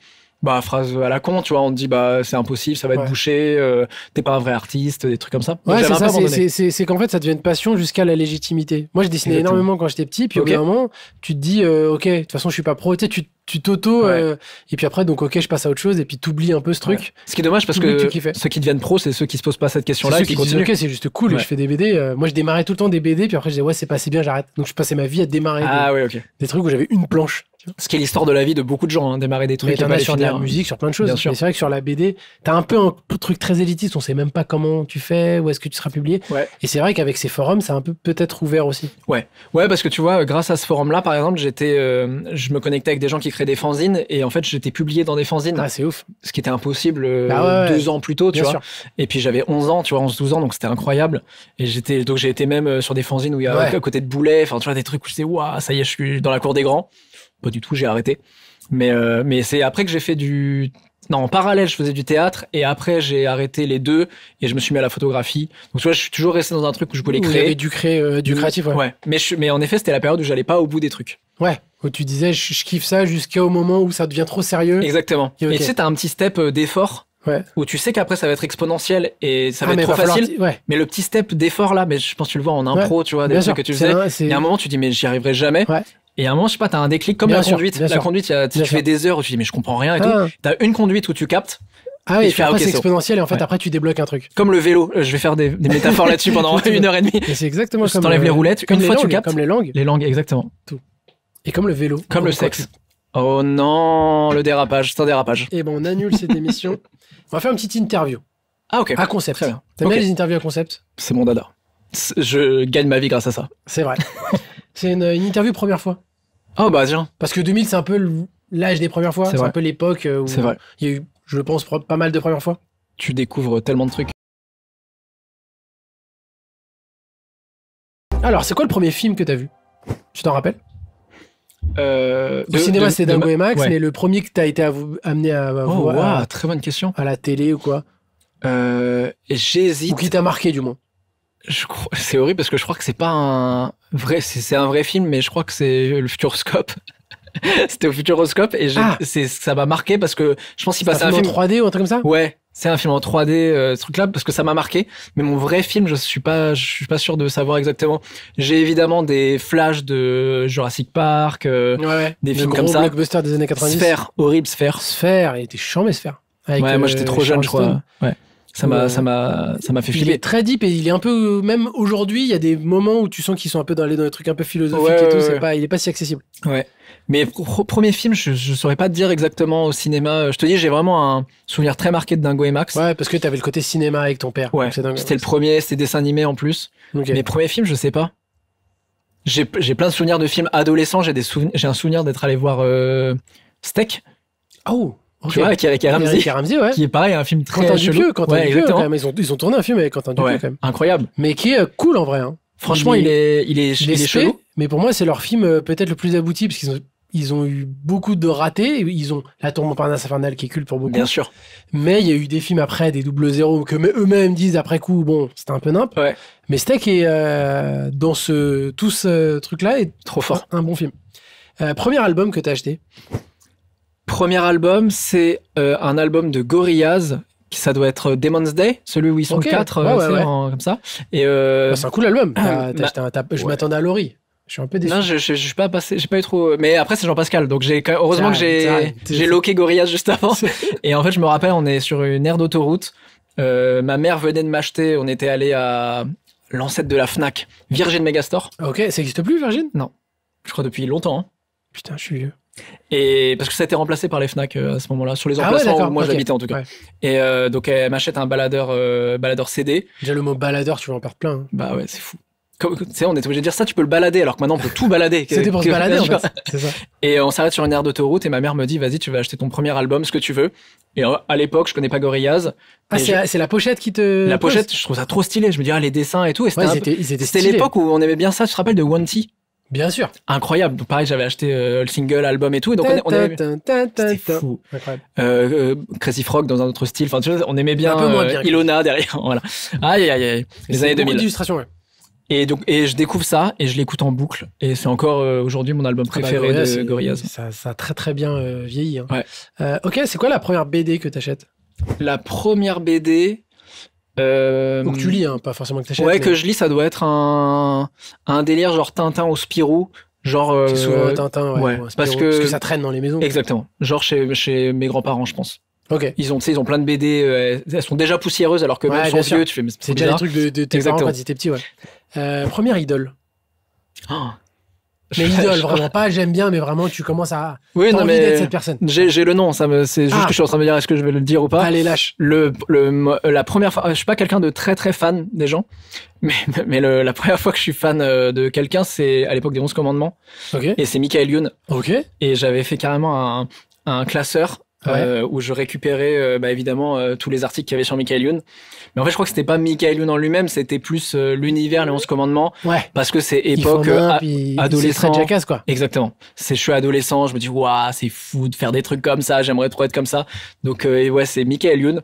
phrase à la con, tu vois, on te dit c'est impossible, ça va être Ouais. bouché, t'es pas un vrai artiste, des trucs comme ça. Donc, Ouais, j'avais c'est un ça, peu abandonné. c'est qu'en fait, ça devient une passion jusqu'à la légitimité. Moi, je dessinais Exactement. énormément quand j'étais petit, puis Ok. au bout d'un moment, tu te dis, ok, de toute façon, je suis pas pro, tu sais, tu t'auto, Ouais. et puis après, donc, ok, je passe à autre chose, et puis t'oublies un peu ce truc. Ouais. Ce qui est dommage parce T'oublies que tu kiffais. ceux qui deviennent pros, c'est ceux qui se posent pas cette C'est question-là ceux et qui qui disent, continuent. ok, c'est juste cool, Ouais. je fais des BD. Moi, je démarrais tout le temps des BD, puis après, je disais, ouais, c'est pas assez bien, j'arrête. Donc, je passais ma vie à démarrer Ah oui, ok. des trucs où j'avais une planche. Tu vois. Ce qui est l'histoire de la vie de beaucoup de gens, hein, démarrer des trucs Mais et t'en pas as les sur de la finir. musique, sur plein de choses. Bien sûr. Mais c'est vrai que sur la BD, t'as un peu un truc très élitiste, on sait même pas comment tu fais, où est-ce que tu seras publié. Ouais. Et c'est vrai qu'avec ces forums, c'est un peu peut-être ouvert aussi. Ouais, parce que tu vois, grâce à ce forum-là, par exemple, je me connectais avec des gens qui créaient des fanzines et en fait, j'étais publié dans des fanzines, Ah, c'est ouf. ce qui était impossible Bah ouais, 2 ans plus tôt, tu Bien vois. sûr. Et puis j'avais 11 ans, tu vois, 11-12 ans, donc c'était incroyable. Et donc j'ai été même sur des fanzines où il y a Ouais. à côté de Boulet, enfin tu vois, des trucs où je disais, waouh, ça y est, je suis dans la cour des grands. Pas du tout, j'ai arrêté. Mais c'est après que j'ai fait non, en parallèle, je faisais du théâtre et après j'ai arrêté les deux et je me suis mis à la photographie. Donc tu vois, je suis toujours resté dans un truc où je voulais Où il y créer. avait du créatif, ouais. Ouais. Mais en effet, c'était la période où j'allais pas au bout des trucs. Ouais. Où tu disais, je kiffe ça jusqu'au moment où ça devient trop sérieux. Exactement. Et ok. Et tu sais, t'as un petit step d'effort Ouais. où tu sais qu'après ça va être exponentiel et ça va mais être trop va falloir facile. Ouais. Mais le petit step d'effort là, mais je pense que tu le vois en impro, tu vois, des Bien trucs sûr. que tu faisais. C'est Il y a un moment, tu dis, mais j'y arriverai jamais. Ouais. Et à un moment, je sais pas, t'as un déclic comme Bien la sûr, conduite. bien La sûr. conduite, tu Bien fais sûr. des heures où tu dis, mais je comprends rien et Ah. tout. T'as une conduite où tu captes. Ah oui, Et et tu puis fais, après, ok, c'est c'est bon. exponentiel et en fait, Ouais. après, tu débloques un truc. Comme le vélo. Je vais faire des métaphores là-dessus pendant 1h30. Et c'est exactement Tu comme. t'enlèves les roulettes, comme une les fois tu langues, captes. Comme les langues. Les langues, exactement. Et comme le vélo. Comme le sexe. Oh non, le dérapage, c'est un dérapage. Et ben, on annule cette émission. On va faire une petite interview. Ah ok, À concept. très bien. T'aimes Ok. bien les interviews à concept? C'est mon dada. Je gagne ma vie grâce à ça. C'est vrai. C'est une interview première fois. Oh bah tiens, Parce que 2000, c'est un peu l'âge des premières fois. C'est C'est vrai. un peu l'époque où c'est vrai. il y a eu, je pense, pas mal de premières fois. Tu découvres tellement de trucs. Alors, c'est quoi le premier film que t'as vu? Tu t'en rappelles? Au Au cinéma, c'était Dingo et Max, ouais. mais le premier que t'as été amené à Oh voir waouh, très bonne question. à la télé ou quoi? J'hésite. Ou qui t'a marqué, du moins. C'est horrible parce que je crois que c'est pas un vrai, c'est un vrai film, mais je crois que c'est le Futuroscope. C'était au Futuroscope et ça m'a marqué parce que je pense qu'il passait un film en 3D ou un truc comme ça? Ouais, c'est un film en 3D, ce truc-là, parce que ça m'a marqué. Mais mon vrai film, je suis pas sûr de savoir exactement. J'ai évidemment des flashs de Jurassic Park, Ouais. des Le films gros comme ça. blockbuster des années 90. Sphère, horrible Sphère. Sphère, il était chambé, Sphère. Avec, Ouais, moi j'étais trop jeune, je crois. Charleston. Ouais. Ça m'a fait Il flipper. est très deep et il est un peu, même aujourd'hui, il y a des moments où tu sens qu'ils sont un peu dans les trucs un peu philosophiques Ouais, et tout. ouais. Il est pas si accessible. Ouais. Mais premier film, je saurais pas te dire exactement au cinéma. Je te dis, j'ai vraiment un souvenir très marqué de Dingo et Max. Ouais, parce que t'avais le côté cinéma avec ton père. Ouais. Donc c'est dingue. C'était le premier, c'était dessin animé en plus. Ok. Mais premier film, je sais pas. J'ai plein de souvenirs de films adolescents. J'ai un souvenir d'être allé voir Steak. Oh, ok. Tu vois, avec Eric et Ramsey. Eric et Ramsey, ouais. Qui est pareil, un film très Quentin chelou. Dupieux, Quentin Ouais, Dupieux, exactement. quand même. Ils ont tourné un film avec Quentin Dupieux, Ouais, quand même. incroyable. Mais qui est cool en vrai. Hein. Franchement, il est spé, chelou. mais pour moi, c'est leur film peut-être le plus abouti parce qu'ils ont eu beaucoup de ratés. Ils ont La Tour Montparnasse Infernale qui est culte pour beaucoup. Bien sûr. Mais il y a eu des films après, des 00 que eux-mêmes disent après coup, bon, c'était un peu nimp. Ouais. Mais Steak est dans tout ce truc-là est Trop fort. un bon film. Premier album que t'as acheté? Premier album, c'est un album de Gorillaz. Ça doit être Demon's Day, celui où ils sont Ok. 4, Ouais. comme ça. Et Bah, c'est un cool album. T'as bah, acheté je ouais. m'attendais à Laurie. Je suis un peu déçu. non, je suis pas passé, j'ai pas eu trop. Mais après, c'est Jean-Pascal, donc heureusement que C'est j'ai loqué Gorillaz juste avant. Et en fait, je me rappelle, on est sur une aire d'autoroute. Ma mère venait de m'acheter. On était allé à l'ancêtre de la Fnac, Virgin Megastore. Ok, ça existe plus, Virgin? Je crois depuis longtemps. Hein. Putain, je suis vieux. Et parce que ça a été remplacé par les Fnac à ce moment-là, sur les Ah ouais, emplacements d'accord, où moi ok. j'habitais en tout cas. Ouais. Et donc elle m'achète un baladeur CD. Déjà, le mot baladeur, tu vas en perdre plein. Hein. Bah ouais, c'est fou. Tu sais, on était obligé de dire ça, tu peux le balader, alors que maintenant on peut tout balader. C'était pour se balader, en fait. C'est ça. Et on s'arrête sur une aire d'autoroute et ma mère me dit, vas-y, tu vas acheter ton premier album, ce que tu veux. Et à l'époque, je connais pas Gorillaz. Ah, c'est la pochette qui te... La pochette, je trouve ça trop stylé. Je me dis, les dessins et tout. Et c'était l'époque où on aimait bien ça. Tu te rappelles de Wanty? Bien sûr. Incroyable. Donc, pareil, j'avais acheté le single, album et tout. Et donc, on aimait... C'était fou. Crazy Frog dans un autre style. Enfin, tu vois, on aimait bien, Ilona derrière. Voilà. Aïe, aïe, aïe. Les années 2000. D'illustration, ouais. Et donc, je découvre ça et je l'écoute en boucle. Et c'est encore aujourd'hui mon album préféré de Gorillaz. Ça a très très bien vieilli. Hein. Ouais. Ok, c'est quoi la première BD que t'achètes? La première BD... Ou que tu lis, hein, pas forcément que t'achètes. Ouais, que je lis, ça doit être un délire genre Tintin au Spirou. Genre, c'est souvent Tintin, ouais. Parce que ça traîne dans les maisons. Exactement. Genre chez mes grands-parents, je pense. Ok. Ils ont plein de BD, elles sont déjà poussiéreuses alors que même sont vieux, tu fais, mais c'est déjà les trucs de tes parents quand ils étaient petits, ouais. Première idole. Oh. Mais idole, vraiment pas, j'aime bien, mais vraiment, tu commences à... Oui, non, mais... d'être cette personne. J'ai le nom, c'est juste que je suis en train de me dire, est-ce que je vais le dire ou pas? Allez, lâche. La première fois, je suis pas quelqu'un de très très fan des gens, mais la première fois que je suis fan de quelqu'un, c'est à l'époque des 11 commandements. Ok. Et c'est Michael Youn. Ok. Et j'avais fait carrément un classeur. Où je récupérais évidemment tous les articles qu'il y avait sur Michael Youn. Mais en fait, je crois que c'était pas Michael Youn en lui-même, c'était plus l'univers, les 11 commandements. Ouais. Parce que c'est époque adolescent. C'est Jackass, quoi. Exactement. Je suis adolescent, je me dis, waouh, c'est fou de faire des trucs comme ça, j'aimerais trop être comme ça. Donc, c'est Michael Youn.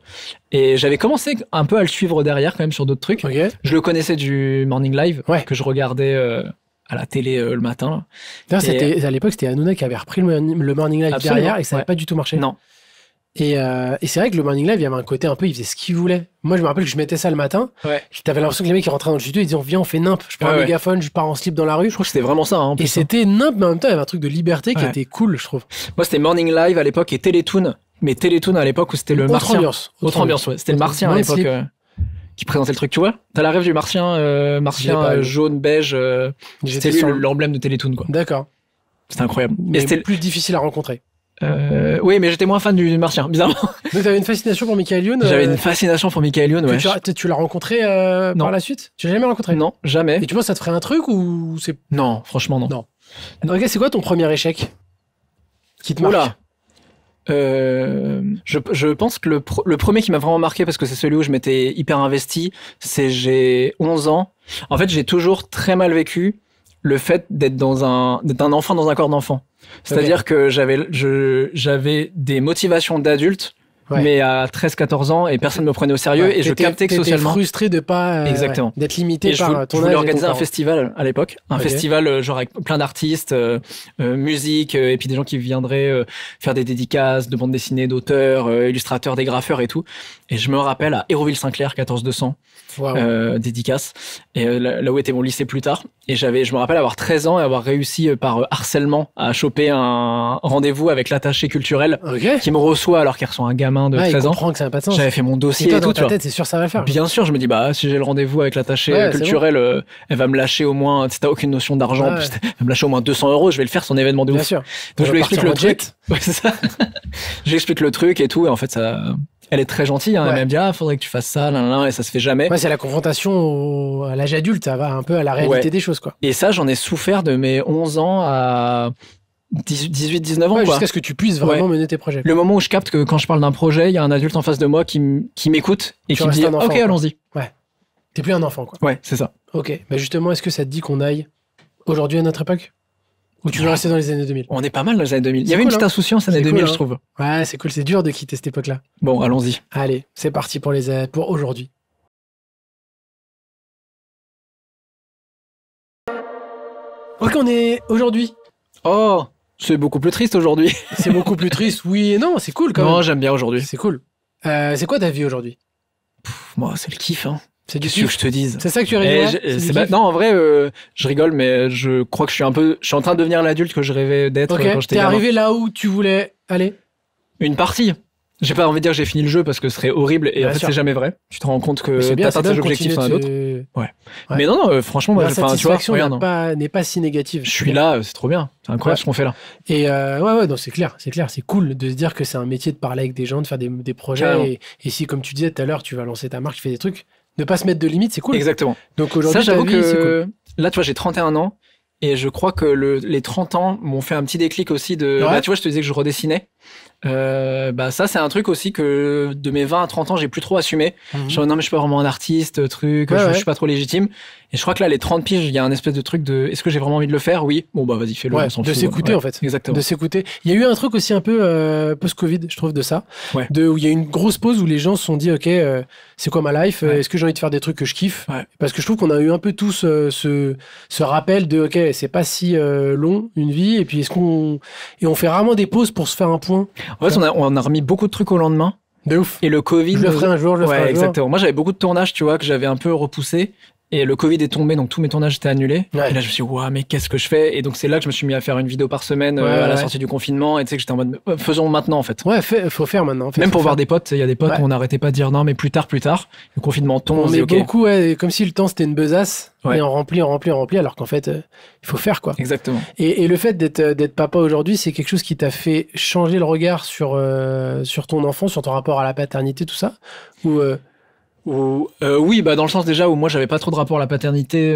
Et j'avais commencé un peu à le suivre derrière, quand même, sur d'autres trucs. Okay. Je le connaissais du Morning Live, que je regardais, à la télé le matin. À l'époque, c'était Hanouna qui avait repris le Morning Live derrière et ça n'avait pas du tout marché. Non. Et c'est vrai que le Morning Live, il y avait un côté un peu, il faisait ce qu'il voulait. Moi, je me rappelle que je mettais ça le matin. Ouais. T'avais l'impression que les mecs, ils rentraient dans le studio, ils disaient, viens, on fait nimp. Je prends un mégaphone, je pars en slip dans la rue. Je crois que c'était vraiment ça. Hein, et c'était nimp, mais en même temps, il y avait un truc de liberté qui était cool, je trouve. Moi, c'était Morning Live à l'époque et Télétoon. Mais Télétoon à l'époque où c'était le Martien. Autre ambiance, ouais. C'était le Martien à l'époque. Qui présentait le truc, tu vois? T'as la rêve du Martien, jaune, beige, c'était l'emblème de Télétoon, quoi. D'accord. C'était incroyable. Mais c'était plus difficile à rencontrer. Oui, mais j'étais moins fan du Martien, bizarrement. Donc t'avais une fascination pour Michael Youn? J'avais une fascination pour Michael Youn, ouais. Tu l'as rencontré par la suite? Tu l'as jamais rencontré? Non, jamais. Et tu penses que ça te ferait un truc ou c'est... Non, franchement, non. Ok, c'est quoi ton premier échec qui te marque? Je pense que le premier qui m'a vraiment marqué, parce que c'est celui où je m'étais hyper investi, c'est j'ai 11 ans. En fait, j'ai toujours très mal vécu le fait d'être un enfant dans un corps d'enfant. C'est-à-dire que j'avais des motivations d'adulte, mais à 13-14 ans, et personne me prenait au sérieux, et je captais que socialement... frustré de pas d'être limité par ton âge. Je voulais organiser un festival à l'époque, un festival genre avec plein d'artistes, musique, et puis des gens qui viendraient faire des dédicaces de bandes dessinées, d'auteurs, illustrateurs, des graffeurs et tout. Et je me rappelle à Hérouville-Saint-Clair, 14200, dédicace, et là où était mon lycée plus tard. Et je me rappelle avoir 13 ans et avoir réussi par harcèlement à choper un rendez-vous avec l'attaché culturel qui me reçoit alors qu'il reçoit un gamin de 13 ans. Que ça n'a pas de sens. J'avais fait mon dossier et tout, dans ta tête, c'est sûr, ça va le faire. Bien sûr, je me dis, si j'ai le rendez-vous avec l'attaché culturel, elle va me lâcher au moins, si t'as aucune notion d'argent, elle va me lâcher au moins 200 €, je vais le faire, son événement de ouf. Bien sûr. Donc je lui explique le truc. Ouais, c'est ça. Je lui explique le truc et tout, et en fait, elle est très gentille, hein. Elle m'a dit, faudrait que tu fasses ça, et ça se fait jamais. Ouais, c'est la confrontation à l'âge adulte, ça va un peu à la réalité des choses, quoi. Et ça, j'en ai souffert de mes 11 ans à 18-19 ans, jusqu'à ce que tu puisses vraiment mener tes projets. Le moment où je capte que quand je parle d'un projet, il y a un adulte en face de moi qui m'écoute et qui me dit, ok, allons-y. Ouais. T'es plus un enfant, quoi. Ouais, c'est ça. Ok. Bah justement, est-ce que ça te dit qu'on aille aujourd'hui à notre époque? Ou tu veux rester dans les années 2000? On est pas mal dans les années 2000. Il y avait une petite insouciance années 2000, je trouve. Ouais, c'est cool. C'est dur de quitter cette époque-là. Bon, allons-y. Allez, c'est parti pour aujourd'hui. Ok, on est aujourd'hui. Oh, c'est beaucoup plus triste aujourd'hui. C'est beaucoup plus triste, oui et non, c'est cool quand même. Non, j'aime bien aujourd'hui. C'est cool. C'est quoi ta vie aujourd'hui? Moi, c'est le kiff, hein. C'est du kiff que je te dise. C'est ça que tu rigoles? Non, en vrai, je rigole, mais je crois que je suis en train de devenir l'adulte que je rêvais d'être quand j'étais gamin. T'es arrivé là où tu voulais aller? Une partie. J'ai pas envie de dire que j'ai fini le jeu parce que ce serait horrible et en fait c'est jamais vrai. Tu te rends compte que t'atteins tes objectifs un autre. Ouais. Mais non, franchement, moi, tu vois, n'est pas si négative. Je suis là, c'est trop bien. C'est incroyable ce qu'on fait là. Et ouais, donc c'est clair, c'est cool de se dire que c'est un métier de parler avec des gens, de faire des projets. Et si, comme tu disais tout à l'heure, tu vas lancer ta marque, tu fais des trucs, Ne pas se mettre de limites, c'est cool. Exactement. Donc aujourd'hui, ça, j'avoue ta vie, c'est que cool. là, tu vois, j'ai 31 ans et je crois que les 30 ans m'ont fait un petit déclic aussi de. Ouais. Bah, tu vois, je te disais que je redessinais. Bah ça, c'est un truc aussi que de mes 20 à 30 ans, j'ai plus trop assumé. Genre, non, mais je suis pas vraiment un artiste, truc, Ouais, je ouais. suis pas trop légitime. Et je crois que là, les 30 piges, il y a un espèce de truc de est-ce que j'ai vraiment envie de le faire? Oui. Bon, bah vas-y, fais-le. Ouais, On s'en de fout. s'écouter Ouais. en fait. Exactement. De s'écouter. Il y a eu un truc aussi un peu post-Covid, je trouve, de ça. Ouais. Où il y a eu une grosse pause où les gens se sont dit, ok, c'est quoi ma life? Ouais. Est-ce que j'ai envie de faire des trucs que je kiffe? Ouais. Parce que je trouve qu'on a eu un peu tous ce rappel de, ok, c'est pas si long une vie, et puis et on fait rarement des pauses pour se faire un point. En fait, on a remis beaucoup de trucs au lendemain. De ouf. Et le Covid. Je le ferai un jour, je le ferai un Ouais, jour. exactement. Moi, j'avais beaucoup de tournages, tu vois, que j'avais un peu repoussé. Et le Covid est tombé, donc tous mes tournages étaient annulés. Ouais. Et là, je me suis dit, waouh, mais qu'est-ce que je fais? Et donc, c'est là que je me suis mis à faire une vidéo par semaine Ouais, à la ouais. sortie du confinement. Et tu sais que j'étais en mode, faisons maintenant, en fait. Ouais, faut faire maintenant. En fait, Même faut pour faire. voir des potes, il y a des potes Ouais. où on n'arrêtait pas de dire non, mais plus tard, plus tard. Le confinement tombe, On on se dit, met ok. beaucoup, ouais, comme si le temps c'était une besace, Ouais. et on remplit, alors qu'en fait, il faut faire quoi. Exactement. Et le fait d'être papa aujourd'hui, c'est quelque chose qui t'a fait changer le regard sur ton enfant, sur ton rapport à la paternité, tout ça? Ou Oui, bah, dans le sens déjà où moi, j'avais pas trop de rapport à la paternité.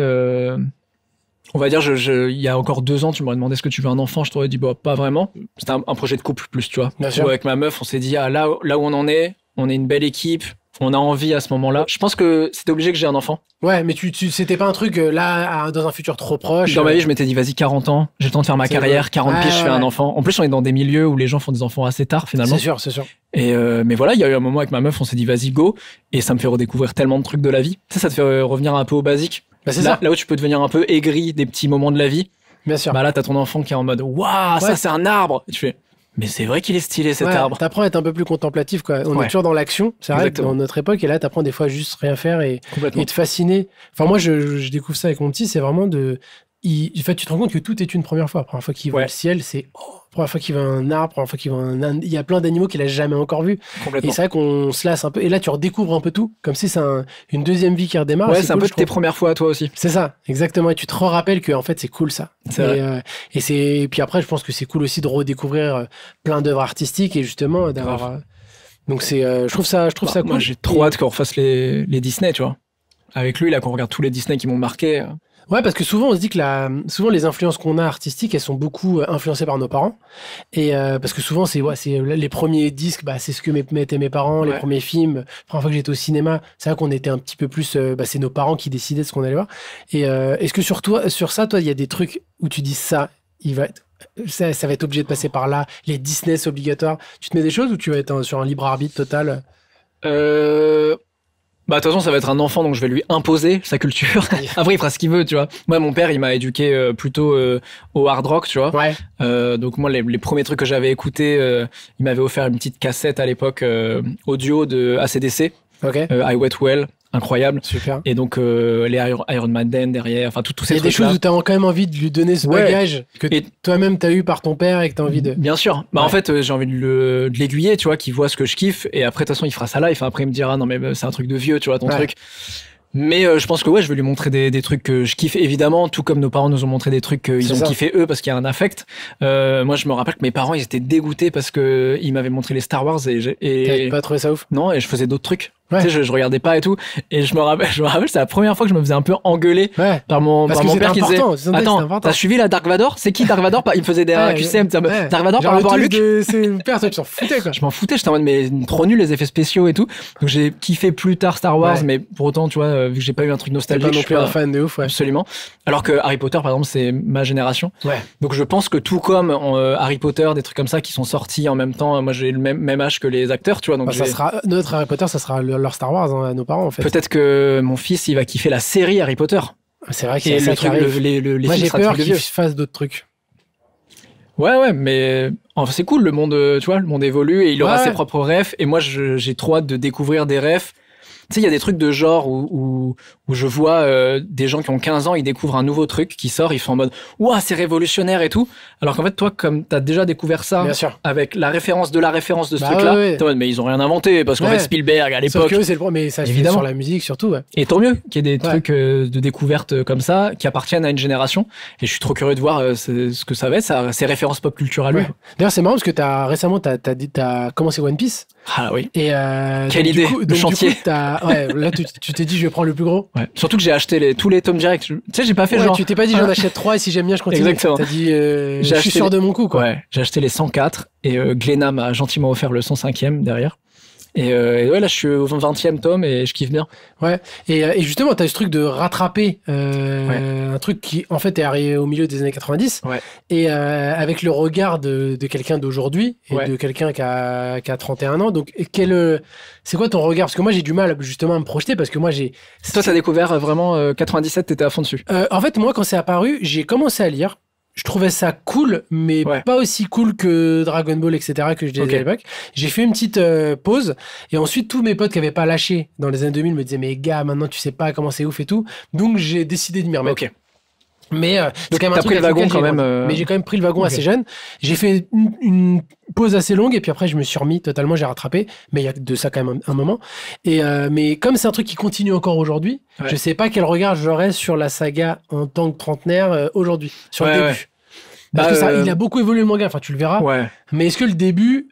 On va dire, il y a encore 2 ans, tu m'aurais demandé est-ce que tu veux un enfant, je t'aurais dit, bah, pas vraiment. C'était un projet de couple plus, tu vois. Bien sûr. Où avec ma meuf, on s'est dit, ah, là où on en est, on est une belle équipe, on a envie à ce moment-là. Je pense que c'était obligé que j'ai un enfant. Ouais, mais c'était pas un truc là, dans un futur trop proche. Dans ma vie, je m'étais dit, vas-y, 40 ans, j'ai le temps de faire ma C'est carrière, vrai. 40 Ouais, piges, je fais ouais. un enfant. En plus, on est dans des milieux où les gens font des enfants assez tard, finalement. C'est sûr, c'est sûr. Et mais voilà, il y a eu un moment avec ma meuf, on s'est dit, vas-y, go. Et ça me fait redécouvrir tellement de trucs de la vie. Tu sais, ça te fait revenir un peu au basique. Bah, c'est Là, ça, là où tu peux devenir un peu aigri des petits moments de la vie, bien sûr. bah là, t'as ton enfant qui est en mode, waouh, Ouais. ça, c'est un arbre. Et tu fais, mais c'est vrai qu'il est stylé, cet Ouais, arbre. t'apprends à être un peu plus contemplatif, quoi. On est Ouais. toujours dans l'action, c'est vrai, Exactement. dans notre époque, et là, t'apprends des fois à juste rien faire et Complètement. te fasciner. Enfin, moi, je découvre ça avec mon petit, c'est vraiment en fait, tu te rends compte que tout est une première fois. La première fois qu'il voit Ouais. le ciel, c'est première fois qu'il voit un arbre, première fois qu'il voit il y a plein d'animaux qu'il a jamais encore vus. Et Complètement. c'est vrai qu'on se lasse un peu. Et là, tu redécouvres un peu tout, comme si c'est une deuxième vie qui redémarre. Ouais, c'est un cool, peu je tes trouve. premières fois à toi aussi. C'est ça, exactement. Et tu te rappelles que en fait, c'est cool ça. C'est vrai. Et puis après, je pense que c'est cool aussi de redécouvrir plein d'œuvres artistiques et justement d'avoir. Donc je trouve ça cool. Moi, j'ai trop hâte qu'on refasse les Disney, tu vois. Avec lui, là, qu'on regarde tous les Disney qui m'ont marqué. Ouais, parce que souvent on se dit que souvent les influences qu'on a artistiques, elles sont beaucoup influencées par nos parents. Et parce que souvent c'est les premiers disques, bah c'est ce que mettaient mes parents, les Ouais. premiers films. La première fois que j'étais au cinéma, c'est vrai qu'on était un petit peu plus, c'est nos parents qui décidaient de ce qu'on allait voir. Et est-ce que sur ça, toi, il y a des trucs où tu dis ça va être obligé de passer par là, les Disney c'est obligatoire. Tu te mets des choses ou tu vas être sur un libre arbitre total? Bah, de toute façon, ça va être un enfant, donc je vais lui imposer sa culture. Après, il fera ce qu'il veut, tu vois. Moi, mon père, il m'a éduqué plutôt au hard rock, tu vois. Ouais. Donc moi, les premiers trucs que j'avais écoutés, il m'avait offert une petite cassette à l'époque audio de AC/DC, Ok. I Wet Well, incroyable. Super. Et donc les Iron Maiden derrière, enfin tous Il ces y a des trucs-là. choses où tu as quand même envie de lui donner ce Ouais. bagage que Et- toi-même tu as eu par ton père et que tu as envie de. Bien sûr. Bah Ouais. en fait, j'ai envie de l'aiguiller, tu vois, qu'il voit ce que je kiffe. Et après, de toute façon, il fera ça live. Après, il me dira non mais c'est un truc de vieux, tu vois, ton Ouais. truc. Mais je pense que ouais, je vais lui montrer des trucs que je kiffe évidemment, tout comme nos parents nous ont montré des trucs qu'ils C'est ont ça. kiffé eux parce qu'il y a un affect. Moi, je me rappelle que mes parents ils étaient dégoûtés parce que ils m'avaient montré les Star Wars T'avais pas trouvé ça ouf? non et je faisais d'autres trucs. Ouais. Tu sais, je regardais pas et tout. Et je me rappelle, c'est la première fois que je me faisais un peu engueuler Ouais. par mon Parce par que mon c'est père qui disait important, c'est attends, important. t'as suivi la Dark Vador? C'est qui Dark Vador? Il me faisait des Ouais, QCM, ouais. Dark Vador Genre par rapport à le Luke. truc de ses pères, toi tu t'en foutais quoi. Je m'en foutais, j'étais en mode mais trop nul les effets spéciaux et tout. Donc j'ai kiffé plus tard Star Wars, Ouais. mais pour autant tu vois vu que j'ai pas eu un truc T'es nostalgique, pas je non suis plus pas un fan de ouf, ouais. absolument. Alors que Harry Potter par exemple c'est ma génération. Ouais. Donc je pense que tout comme Harry Potter, des trucs comme ça qui sont sortis en même temps, moi j'ai le même âge que les acteurs, tu vois. Donc Bah, ça sera notre Harry Potter, ça sera leur Star Wars hein, à nos parents en fait. peut-être que mon fils il va kiffer la série Harry Potter. C'est vrai que Et c'est ça le qui truc, arrive. les Moi films j'ai sera peur truc de qu'ils vieux. fassent d'autres trucs. Ouais, mais enfin, c'est cool, le monde, tu vois, le monde évolue et il aura Ouais. ses propres refs. Et moi, j'ai trop hâte de découvrir des refs. Tu sais, il y a des trucs de genre où je vois des gens qui ont 15 ans, ils découvrent un nouveau truc qui sort, ils sont en mode « Ouah, c'est révolutionnaire et tout ». Alors qu'en fait, toi, comme t'as déjà découvert ça Bien sûr. avec la référence de ce Bah truc-là, ouais. t'es en mode « Mais ils ont rien inventé ». Parce qu'en Ouais. fait, Spielberg, à Sauf l'époque... que eux, c'est le premier, mais ça se fait Évidemment. sur la musique surtout. Ouais. Et tant mieux qu'il y ait des Ouais. trucs de découverte comme ça qui appartiennent à une génération. Et je suis trop curieux de voir ce que ça va être, ces références pop culture à lui. Ouais. D'ailleurs, c'est marrant parce que récemment, t'as commencé One Piece. Ah oui. Et quelle donc, idée, du coup, le donc, chantier. Du coup, là, tu t'es dit, je vais prendre le plus gros. Ouais. Surtout que j'ai acheté tous les tomes directs. Tu sais, j'ai pas fait genre. Tu t'es pas dit, j'en achète 3 et si j'aime bien, je continue. Exactement. T'as dit, je suis sûr de mon coup, quoi. Ouais, j'ai acheté les 104 et Glénat m'a gentiment offert le 105e derrière. Et ouais, là, je suis au 20e tome et je kiffe bien. Ouais. Et justement, t'as eu ce truc de rattraper un truc qui, en fait, est arrivé au milieu des années 90. Ouais. Et avec le regard de quelqu'un d'aujourd'hui et Ouais. de quelqu'un qui a 31 ans. Donc, c'est quoi ton regard? Parce que moi, j'ai du mal justement à me projeter parce que moi, Toi, t'as découvert vraiment 97, t'étais à fond dessus. En fait, moi, quand c'est apparu, j'ai commencé à lire. Je trouvais ça cool, mais pas aussi cool que Dragon Ball, etc., que je disais à l'époque. J'ai fait une petite pause, et ensuite, tous mes potes qui n'avaient pas lâché dans les années 2000 me disaient, mais gars, maintenant, tu sais pas comment c'est ouf et tout. Donc, j'ai décidé de m'y remettre. Ok. Mais c'est quand même t'as pris le wagon quand même. Mais j'ai quand même pris le wagon assez jeune. J'ai fait une pause assez longue et puis après je me suis remis totalement, j'ai rattrapé. Mais il y a de ça quand même un moment. Et mais comme c'est un truc qui continue encore aujourd'hui, je sais pas quel regard j'aurais sur la saga en tant que trentenaire aujourd'hui, sur le début. Parce que il a beaucoup évolué le manga. Enfin, tu le verras. Ouais. Mais est-ce que le début,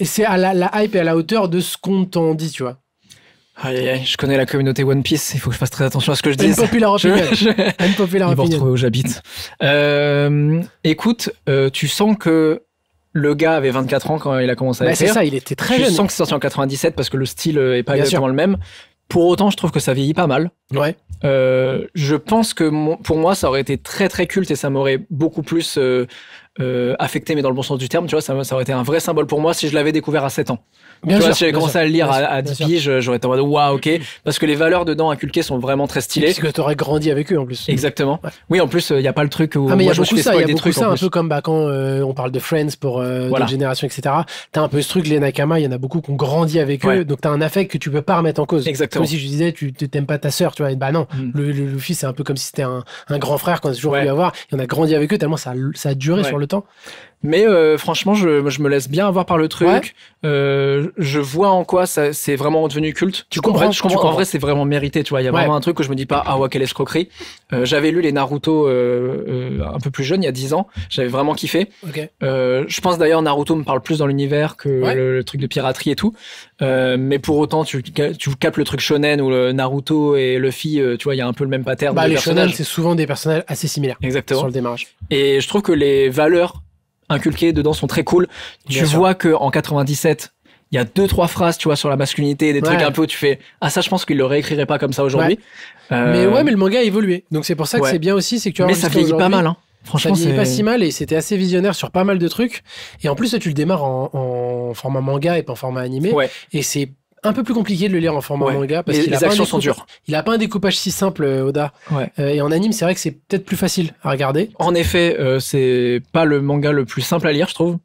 c'est à la hype et à la hauteur de ce qu'on t'en dit, tu vois? Aïe, je connais la communauté One Piece, il faut que je fasse très attention à ce que je dis. Unpopular opinion. Unpopular opinion. Ils vont retrouver où j'habite. Écoute, tu sens que le gars avait 24 ans quand il a commencé à écrire. C'est ça, il était très jeune. Je sens que c'est sorti en 97 parce que le style est pas exactement le même. Pour autant, je trouve que ça vieillit pas mal. Ouais. Je pense que pour moi, ça aurait été très très culte et ça m'aurait beaucoup plus affecté, mais dans le bon sens du terme, tu vois, ça aurait été un vrai symbole pour moi si je l'avais découvert à 7 ans. Bien sûr, si j'avais commencé à le lire à 10 piges, j'aurais été en mode waouh, ok. Parce que les valeurs dedans inculquées sont vraiment très stylées. Parce que t'aurais grandi avec eux en plus. Exactement. Ouais. Oui, en plus, il n'y a pas le truc où. Ah, mais il y a beaucoup ça, un peu comme quand on parle de Friends pour d'autres générations, etc. T'as un peu ce truc, les Nakama, il y en a beaucoup qui ont grandi avec eux, donc t'as un affect que tu peux pas remettre en cause. Exactement. Comme si je disais, tu t'aimes pas ta sœur, tu vois. Et bah non, le fils, c'est un peu comme si c'était un grand frère qu'on a toujours voulu avoir. Et on a grandi avec eux tellement ça a duré sur le temps. Mais franchement, je me laisse bien avoir par le truc. Je vois en quoi c'est vraiment devenu culte. Tu comprends, en vrai, c'est vraiment mérité. Tu vois, il y a vraiment un truc où je me dis pas ah ouais, quelle escroquerie. J'avais lu les Naruto un peu plus jeune, il y a 10 ans. J'avais vraiment kiffé. Je pense d'ailleurs Naruto me parle plus dans l'univers que le truc de piraterie et tout. Mais pour autant, tu capes le truc shonen où le Naruto et Luffy, tu vois, il y a un peu le même pattern. Les shonen, c'est souvent des personnages assez similaires. Exactement. Sur le démarrage. Et je trouve que les valeurs inculquées dedans sont très cool. Tu vois que en 97, il y a 2-3 phrases, tu vois, sur la masculinité, des trucs un peu où tu fais ça, je pense qu'il le réécrirait pas comme ça aujourd'hui. Mais le manga a évolué. Donc c'est pour ça que c'est bien aussi, c'est que tu as. Mais ça vieillit pas mal, hein. Franchement, ça vieillit pas si mal et c'était assez visionnaire sur pas mal de trucs. Et en plus, là, tu le démarres en format manga et pas en format animé. Et c'est un peu plus compliqué de le lire en format manga parce qu'il les actions sont dures. Il a pas un découpage si simple, Oda. Et en anime, c'est vrai que c'est peut-être plus facile à regarder. En effet, c'est pas le manga le plus simple à lire, je trouve.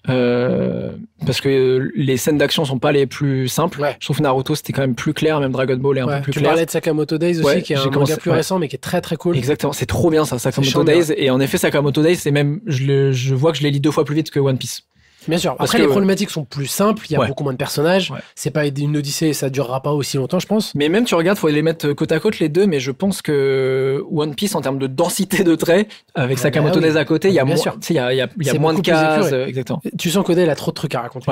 Parce que les scènes d'action sont pas les plus simples. Je trouve que Naruto c'était quand même plus clair, même Dragon Ball est un peu plus clair. Tu parlais de Sakamoto Days aussi, qui est un manga plus récent, mais qui est très très cool. Exactement, c'est trop bien ça, Sakamoto Days. Et en effet, Sakamoto Days, c'est même, je vois que je les lis 2 fois plus vite que One Piece. Bien sûr. Après, les problématiques sont plus simples. Il y a beaucoup moins de personnages. C'est pas une odyssée et ça durera pas aussi longtemps, je pense. Mais même, tu regardes, faut les mettre côte à côte les deux. Mais je pense que One Piece, en termes de densité de traits, avec Sakamoto Days à côté, il y a moins, il y a moins de cases. Exactement. Tu sens qu'Oda, il a trop de trucs à raconter.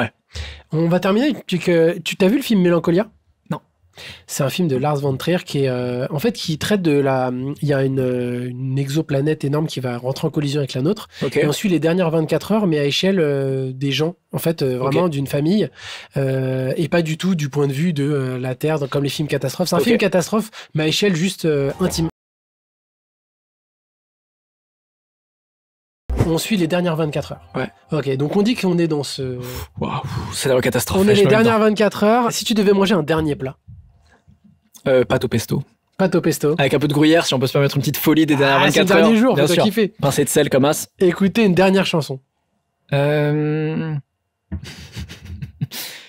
On va terminer. Tu t'as vu le film Mélancolia? C'est un film de Lars von Trier qui est en fait qui traite de il y a une exoplanète énorme qui va rentrer en collision avec la nôtre et on suit les dernières 24 heures mais à échelle des gens en fait vraiment d'une famille et pas du tout du point de vue de la Terre comme les films catastrophes. C'est un film catastrophe mais à échelle juste intime. On suit les dernières 24 heures. Ok, donc on dit qu'on est dans ce... Waouh, c'est la catastrophe. On est les dernières 24 heures. Si tu devais manger un dernier plat. Pâte au pesto. Pâte au pesto. Avec un peu de gruyère, si on peut se permettre une petite folie des dernières 24 heures. C'est le dernier jour, bien sûr. Kiffer. Pincée de sel comme as. Écoutez une dernière chanson. Je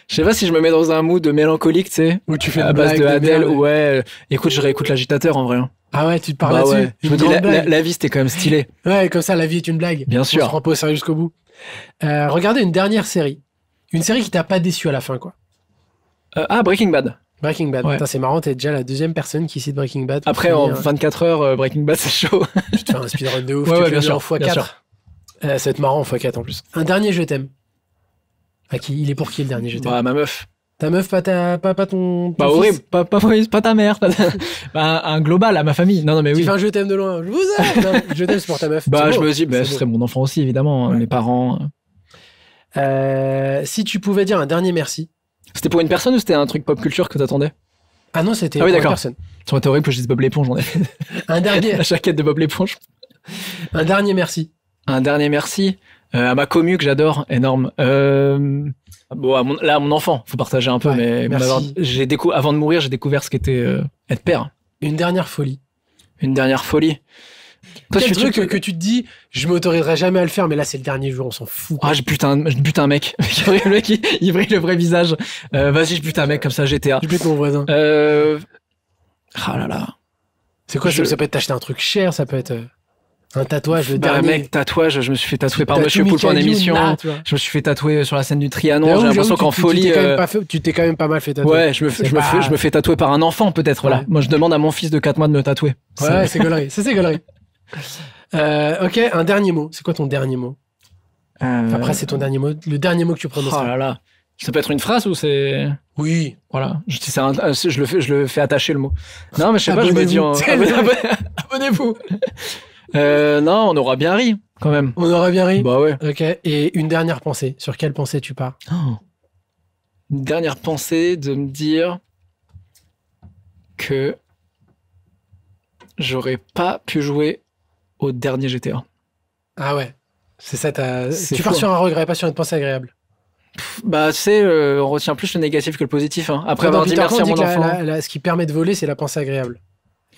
sais pas si je me mets dans un mood mélancolique, tu sais. Où tu fais à base de Adèle. Écoute, je réécoute l'agitateur en vrai. Ah ouais, tu te parles là-dessus. Ouais. Je me dis, la vie, c'était quand même stylé. Ouais, comme ça, la vie est une blague. Bien sûr. On se rend pas au sérieux jusqu'au bout. Regardez une dernière série. Une série qui t'a pas déçu à la fin, quoi. Breaking Bad. Breaking Bad. Putain, c'est marrant, t'es déjà la deuxième personne qui cite Breaking Bad. Après, en 24 heures, Breaking Bad, c'est chaud. Tu te fais un speedrun de ouf. Ouais, bien sûr. En x4. Ça va être marrant en x4 en plus. Un dernier je t'aime. À qui? Il est pour qui le dernier GTA? Bah, ma meuf. Ta meuf, pas ton Bah, fils. horrible. Pas ta mère. Bah, un global à ma famille. Non, mais Tu oui. fais un je t'aime de loin. Je vous aime. Non, je t'aime, c'est pour ta meuf. Bah, C'est je beau. me dis, bah, C'est ce beau. serait mon enfant aussi, évidemment. Ouais. Mes parents. Si tu pouvais dire un dernier merci. C'était pour une personne ou c'était un truc pop culture que t'attendais? Ah non, c'était Ah oui, pour une d'accord. personne. Ça aurait été horrible que je dise Bob l'éponge. J'en ai fait Un dernier, la jaquette de Bob l'éponge. un dernier merci. Un dernier merci à ma commu que j'adore, énorme. Bon, à mon enfant, faut partager un peu, Ouais, mais merci. avant de mourir, j'ai découvert ce qu'était être père. Une dernière folie. Une dernière folie. Toi, Quel tu- truc tu- que tu te dis, je m'autoriserai jamais à le faire, mais là c'est le dernier jour, on s'en fout. Ah, je bute un mec. Le mec, il brille le vrai visage. Vas-y, je bute un mec comme ça, GTA. Je bute mon voisin. Ah là là. C'est quoi je- ça peut être t'acheter un truc cher, ça peut être un tatouage, le Bah, dernier. mec, tatouage, je me suis fait tatouer par Tatou Monsieur Poulpe en Michael émission. Youn, là, tu vois. Je me suis fait tatouer sur la scène du Trianon. J'avoue, J'ai l'impression j'avoue, qu'en folie. tu t'es quand même pas mal fait tatouer. Ouais, je me fais tatouer par un enfant, peut-être, voilà. Ouais. Moi, je demande à mon fils de 4 mois de me tatouer. Ouais, c'est gaulerie. Ça, c'est gaulerie. Ok, un dernier mot. C'est quoi ton dernier mot? Après, c'est ton dernier mot. Le dernier mot que tu prononces. Oh là là. Ça peut être une phrase ou c'est. Oui. Voilà. Je le fais attacher le mot. Non, mais je sais pas, je me dis. Abonnez-vous. Abonnez-vous. Non, on aura bien ri, quand même. On aurait bien ri. Bah ouais. Ok. Et une dernière pensée. Sur quelle pensée tu pars? Une dernière pensée de me dire que j'aurais pas pu jouer au dernier GTA. Ah ouais. C'est ça, C'est tu pars fou, sur un regret, pas sur une pensée agréable. Bah, tu sais, on retient plus le négatif que le positif. Hein. Après Dans avoir dit Peter merci Pan, à on mon dit que enfant. ce qui permet de voler, c'est la pensée agréable.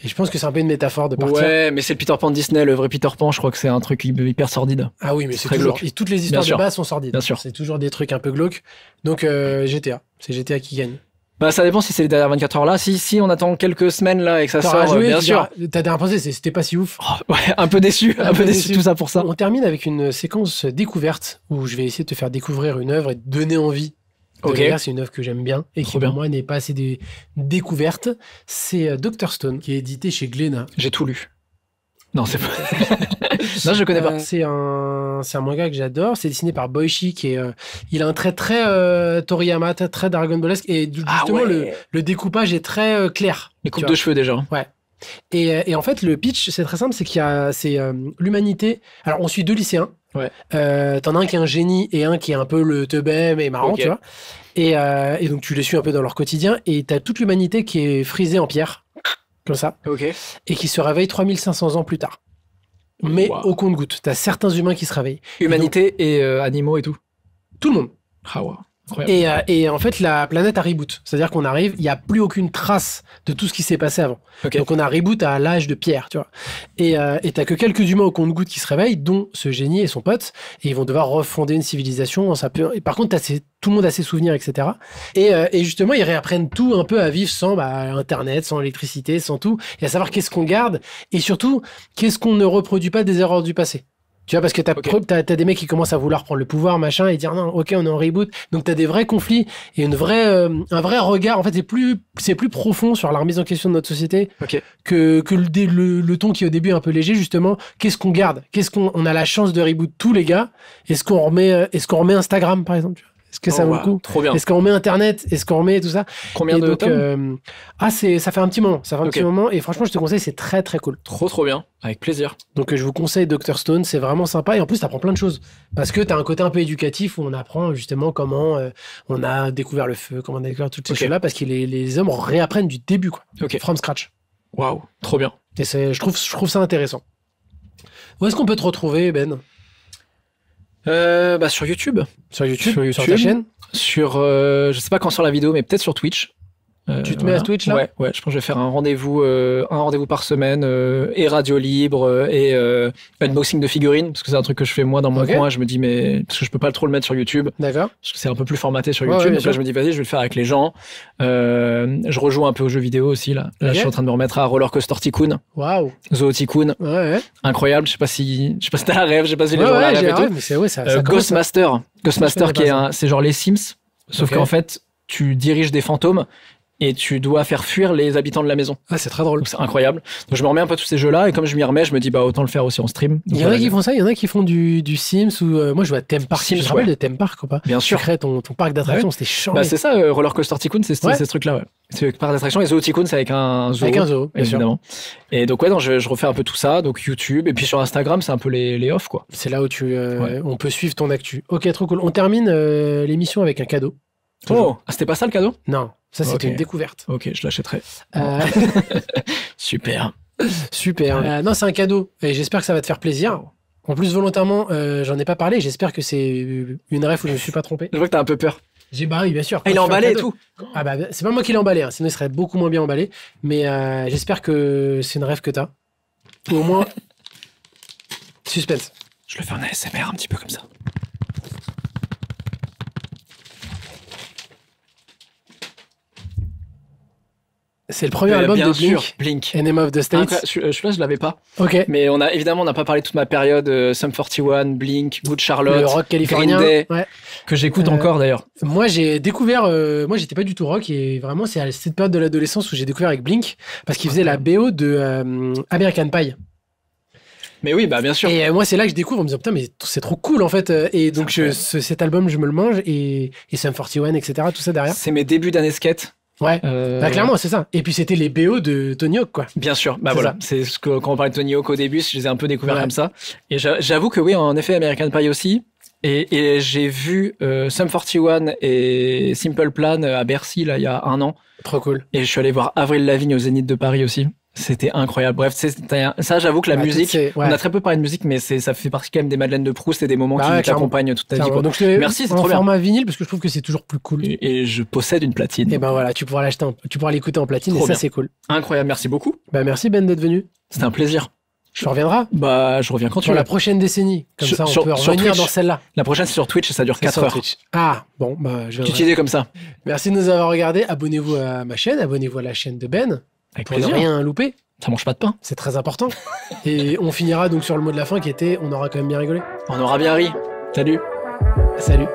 Et je pense que c'est un peu une métaphore de partir. Ouais, mais c'est le Peter Pan de Disney, le vrai Peter Pan, je crois que c'est un truc hyper sordide. Ah oui, mais c'est Très toujours. glauque. Et toutes les histoires Bien sûr. de base sont sordides. Bien sûr. C'est toujours des trucs un peu glauques. Donc GTA. C'est GTA qui gagne. Bah, ça dépend si c'est les dernières 24 heures là. Si on attend quelques semaines là et que ça T'auras sort, joué, bien tu sûr. diras, ta dernière pensée, c'était pas si ouf. Oh, ouais, un peu déçu, un peu déçu tout ça pour ça. On termine avec une séquence découverte où je vais essayer de te faire découvrir une œuvre et de donner envie. Ok. C'est une œuvre que j'aime bien et qui Trop pour bien. moi n'est pas assez découverte. C'est Dr Stone qui est édité chez Glénat. J'ai tout lu. Non, c'est pas. Non, je connais pas. C'est un manga que j'adore. C'est dessiné par Boichi qui est. Il a un trait très Toriyama, très Dragon Ballesque et justement le découpage est très clair. Les tu coupes vois. de cheveux déjà. Et en fait, le pitch, c'est très simple, c'est c'est l'humanité. Alors, on suit deux lycéens. Ouais. T'en as un qui est un génie et un qui est un peu le teubem et marrant, Ok. tu vois. Et donc, tu les suis un peu dans leur quotidien. Et t'as toute l'humanité qui est frisée en pierre, comme ça, Ok. et qui se réveille 3500 ans plus tard. Mais Wow. au compte-gouttes. T'as certains humains qui se réveillent. Humanité et animaux et tout. Tout le monde. Ah ouais. Incroyable. Et en fait, la planète a reboot. C'est-à-dire qu'on arrive, il n'y a plus aucune trace de tout ce qui s'est passé avant. Ok. Donc on a reboot à l'âge de pierre, tu vois. Et t'as que quelques humains au compte-gouttes qui se réveillent, dont ce génie et son pote, et ils vont devoir refonder une civilisation. Et par contre, tout le monde a ses souvenirs, etc. Et justement, ils réapprennent tout un peu à vivre sans Internet, sans électricité, sans tout, et à savoir qu'est-ce qu'on garde, et surtout, qu'est-ce qu'on ne reproduit pas des erreurs du passé. Tu vois, parce que t'as des mecs qui commencent à vouloir prendre le pouvoir, machin, et dire non, ok, on est en reboot. Donc t'as des vrais conflits et un vrai regard. En fait, c'est plus profond sur la remise en question de notre société Ok. que le ton qui au début est un peu léger, justement. Qu'est-ce qu'on garde? On a la chance de reboot tous les gars? Est-ce qu'on remet Instagram, par exemple? Tu vois, est-ce que ça vaut le coup? Trop bien. Est-ce qu'on remet Internet? Est-ce qu'on remet tout ça? Combien Et de donc, tomes ça fait un petit moment. Ça fait un Ok. petit moment. Et franchement, je te conseille, c'est très très cool. Trop bien. Avec plaisir. Donc je vous conseille Dr Stone, c'est vraiment sympa et en plus tu apprends plein de choses parce que tu as un côté un peu éducatif où on apprend justement comment on a découvert le feu, comment on a découvert toutes ces Ok. choses-là parce que les hommes réapprennent du début quoi, Ok. from scratch. Waouh. Trop bien. Et je trouve ça intéressant. Où est-ce qu'on peut te retrouver Ben? Bah sur YouTube. Sur YouTube, Sur sur YouTube. ta chaîne? Sur, je sais pas quand sur la vidéo, mais peut-être sur Twitch. Tu te mets à Twitch, là? Ouais, je pense que je vais faire un rendez-vous par semaine, et radio libre, et unboxing de figurines, parce que c'est un truc que je fais moi dans mon Ok. coin. Je me dis, mais parce que je peux pas trop le mettre sur YouTube, D'accord. parce que c'est un peu plus formaté sur Ouais, YouTube. ouais, bien Donc là, sûr. je me dis, vas-y, je vais le faire avec les gens. Je rejoue un peu aux jeux vidéo aussi là. Là, Ok. je suis en train de me remettre à Roller Coaster Tycoon, Waouh. Zoo Tycoon, Ouais. incroyable. Je sais pas si t'as la rêve, j'ai pas vu les Ouais, jours la ouais, rêve j'ai et tout. rêve, mais ça commence, Ghostmaster Je connais qui est pas c'est genre les Sims, sauf Ok. qu'en fait tu diriges des fantômes et tu dois faire fuir les habitants de la maison. Ah, c'est très drôle. Donc c'est incroyable. Donc je me remets un peu à tous ces jeux-là et comme je m'y remets, je me dis bah autant le faire aussi en stream. Donc, Il y en a qui font ça, il y en a qui font du Sims ou moi je vois Theme Park. Sims, Tu te rappelles ouais. de Theme Park ou pas? Bien sûr. Tu crées ton parc d'attractions, c'était chiant. Bah c'est ça, Roller Coaster Tycoon, c'est Ouais. ce truc-là, ouais. C'est le parc d'attraction et Zoo Tycoon, c'est avec un zoo. Avec un zoo, bien sûr. évidemment. Et donc ouais, non, je refais un peu tout ça, donc YouTube et puis sur Instagram, c'est un peu les off quoi. C'est là où Ouais. on peut suivre ton actu. Ok, trop cool. On termine l'émission avec un cadeau. Oh, ah, c'était pas ça le cadeau? Non, ça c'était Ok. une découverte. Ok, je l'achèterai. Euh, Super. super. Ouais. Non, c'est un cadeau et j'espère que ça va te faire plaisir. En plus, volontairement, j'en ai pas parlé. J'espère que c'est une ref où je me suis pas trompé. Je vois que t'as un peu peur. J'ai oui, bien sûr. Ah, il est Quand tu fais un emballé et cadeau- tout. Ah bah, c'est pas moi qui l'ai emballé, hein, sinon il serait beaucoup moins bien emballé. Mais j'espère que c'est une rêve que t'as. Ou au moins, suspense. Je le fais en ASMR un petit peu comme ça. C'est le premier album bien de sûr, Blink, Blink. Enemy of the States. Celui-là, je l'avais pas. Ok. Mais on a pas parlé toute ma période Sum 41, Blink, Good Le Charlotte, rock californien. Green Day, Ouais. que j'écoute Euh, encore d'ailleurs. Moi, j'ai découvert. Moi, j'étais pas du tout rock et vraiment, c'est à cette période de l'adolescence où j'ai découvert avec Blink parce qu'il faisait la BO de American Pie. Mais oui, bah bien sûr. Et moi, c'est là que je découvre en me disant putain, mais c'est trop cool en fait. Et donc, incroyable. cet album, je me le mange et Sum 41, etc. Tout ça derrière. C'est mes débuts d'année skate. Ouais. Bah, clairement, c'est ça. Et puis, c'était les BO de Tony Hawk, quoi. Bien sûr, bah C'est voilà, ça. c'est ce que quand on parlait de Tony Hawk au début, je les ai un peu découverts Ouais. comme ça. Et j'avoue que oui, en effet, American Pie aussi. Et j'ai vu Sum 41 et Simple Plan à Bercy là il y a un an. Trop cool. Et je suis allé voir Avril Lavigne au Zénith de Paris aussi. C'était incroyable. Bref, ça, j'avoue que la Bah, musique, toutes ces- ouais. on a très peu parlé de musique, mais ça fait partie quand même des Madeleines de Proust et des moments Bah qui ouais, clairement. t'accompagnent toute ta vie. Clairement. Quoi. Donc, je te Merci, c'est en trop bien. format vinyle parce que je trouve que c'est toujours plus cool. Et je possède une platine. Et ben voilà, tu pourras l'acheter, tu pourras l'écouter en platine Trop et ça, bien. c'est cool. Incroyable, merci beaucoup. Bah, merci Ben d'être venu. C'était un plaisir. Tu reviendras Bah, je reviens quand tu sur veux. la prochaine décennie. Comme Sur- ça, on sur- peut sur revenir Twitch. dans celle-là. La prochaine, c'est sur Twitch et ça dure 4 Sur heures. Twitch. Ah, bon, bah, je Petite viendrai. idée comme ça. Merci de nous avoir regardés. Abonnez-vous à ma chaîne, abonnez-vous à la chaîne de Ben Avec pour ne plaisir. rien louper. Ça mange pas de pain. C'est très important. Et on finira donc sur le mot de la fin qui était on aura quand même bien rigolé. On aura bien ri. Salut. Salut.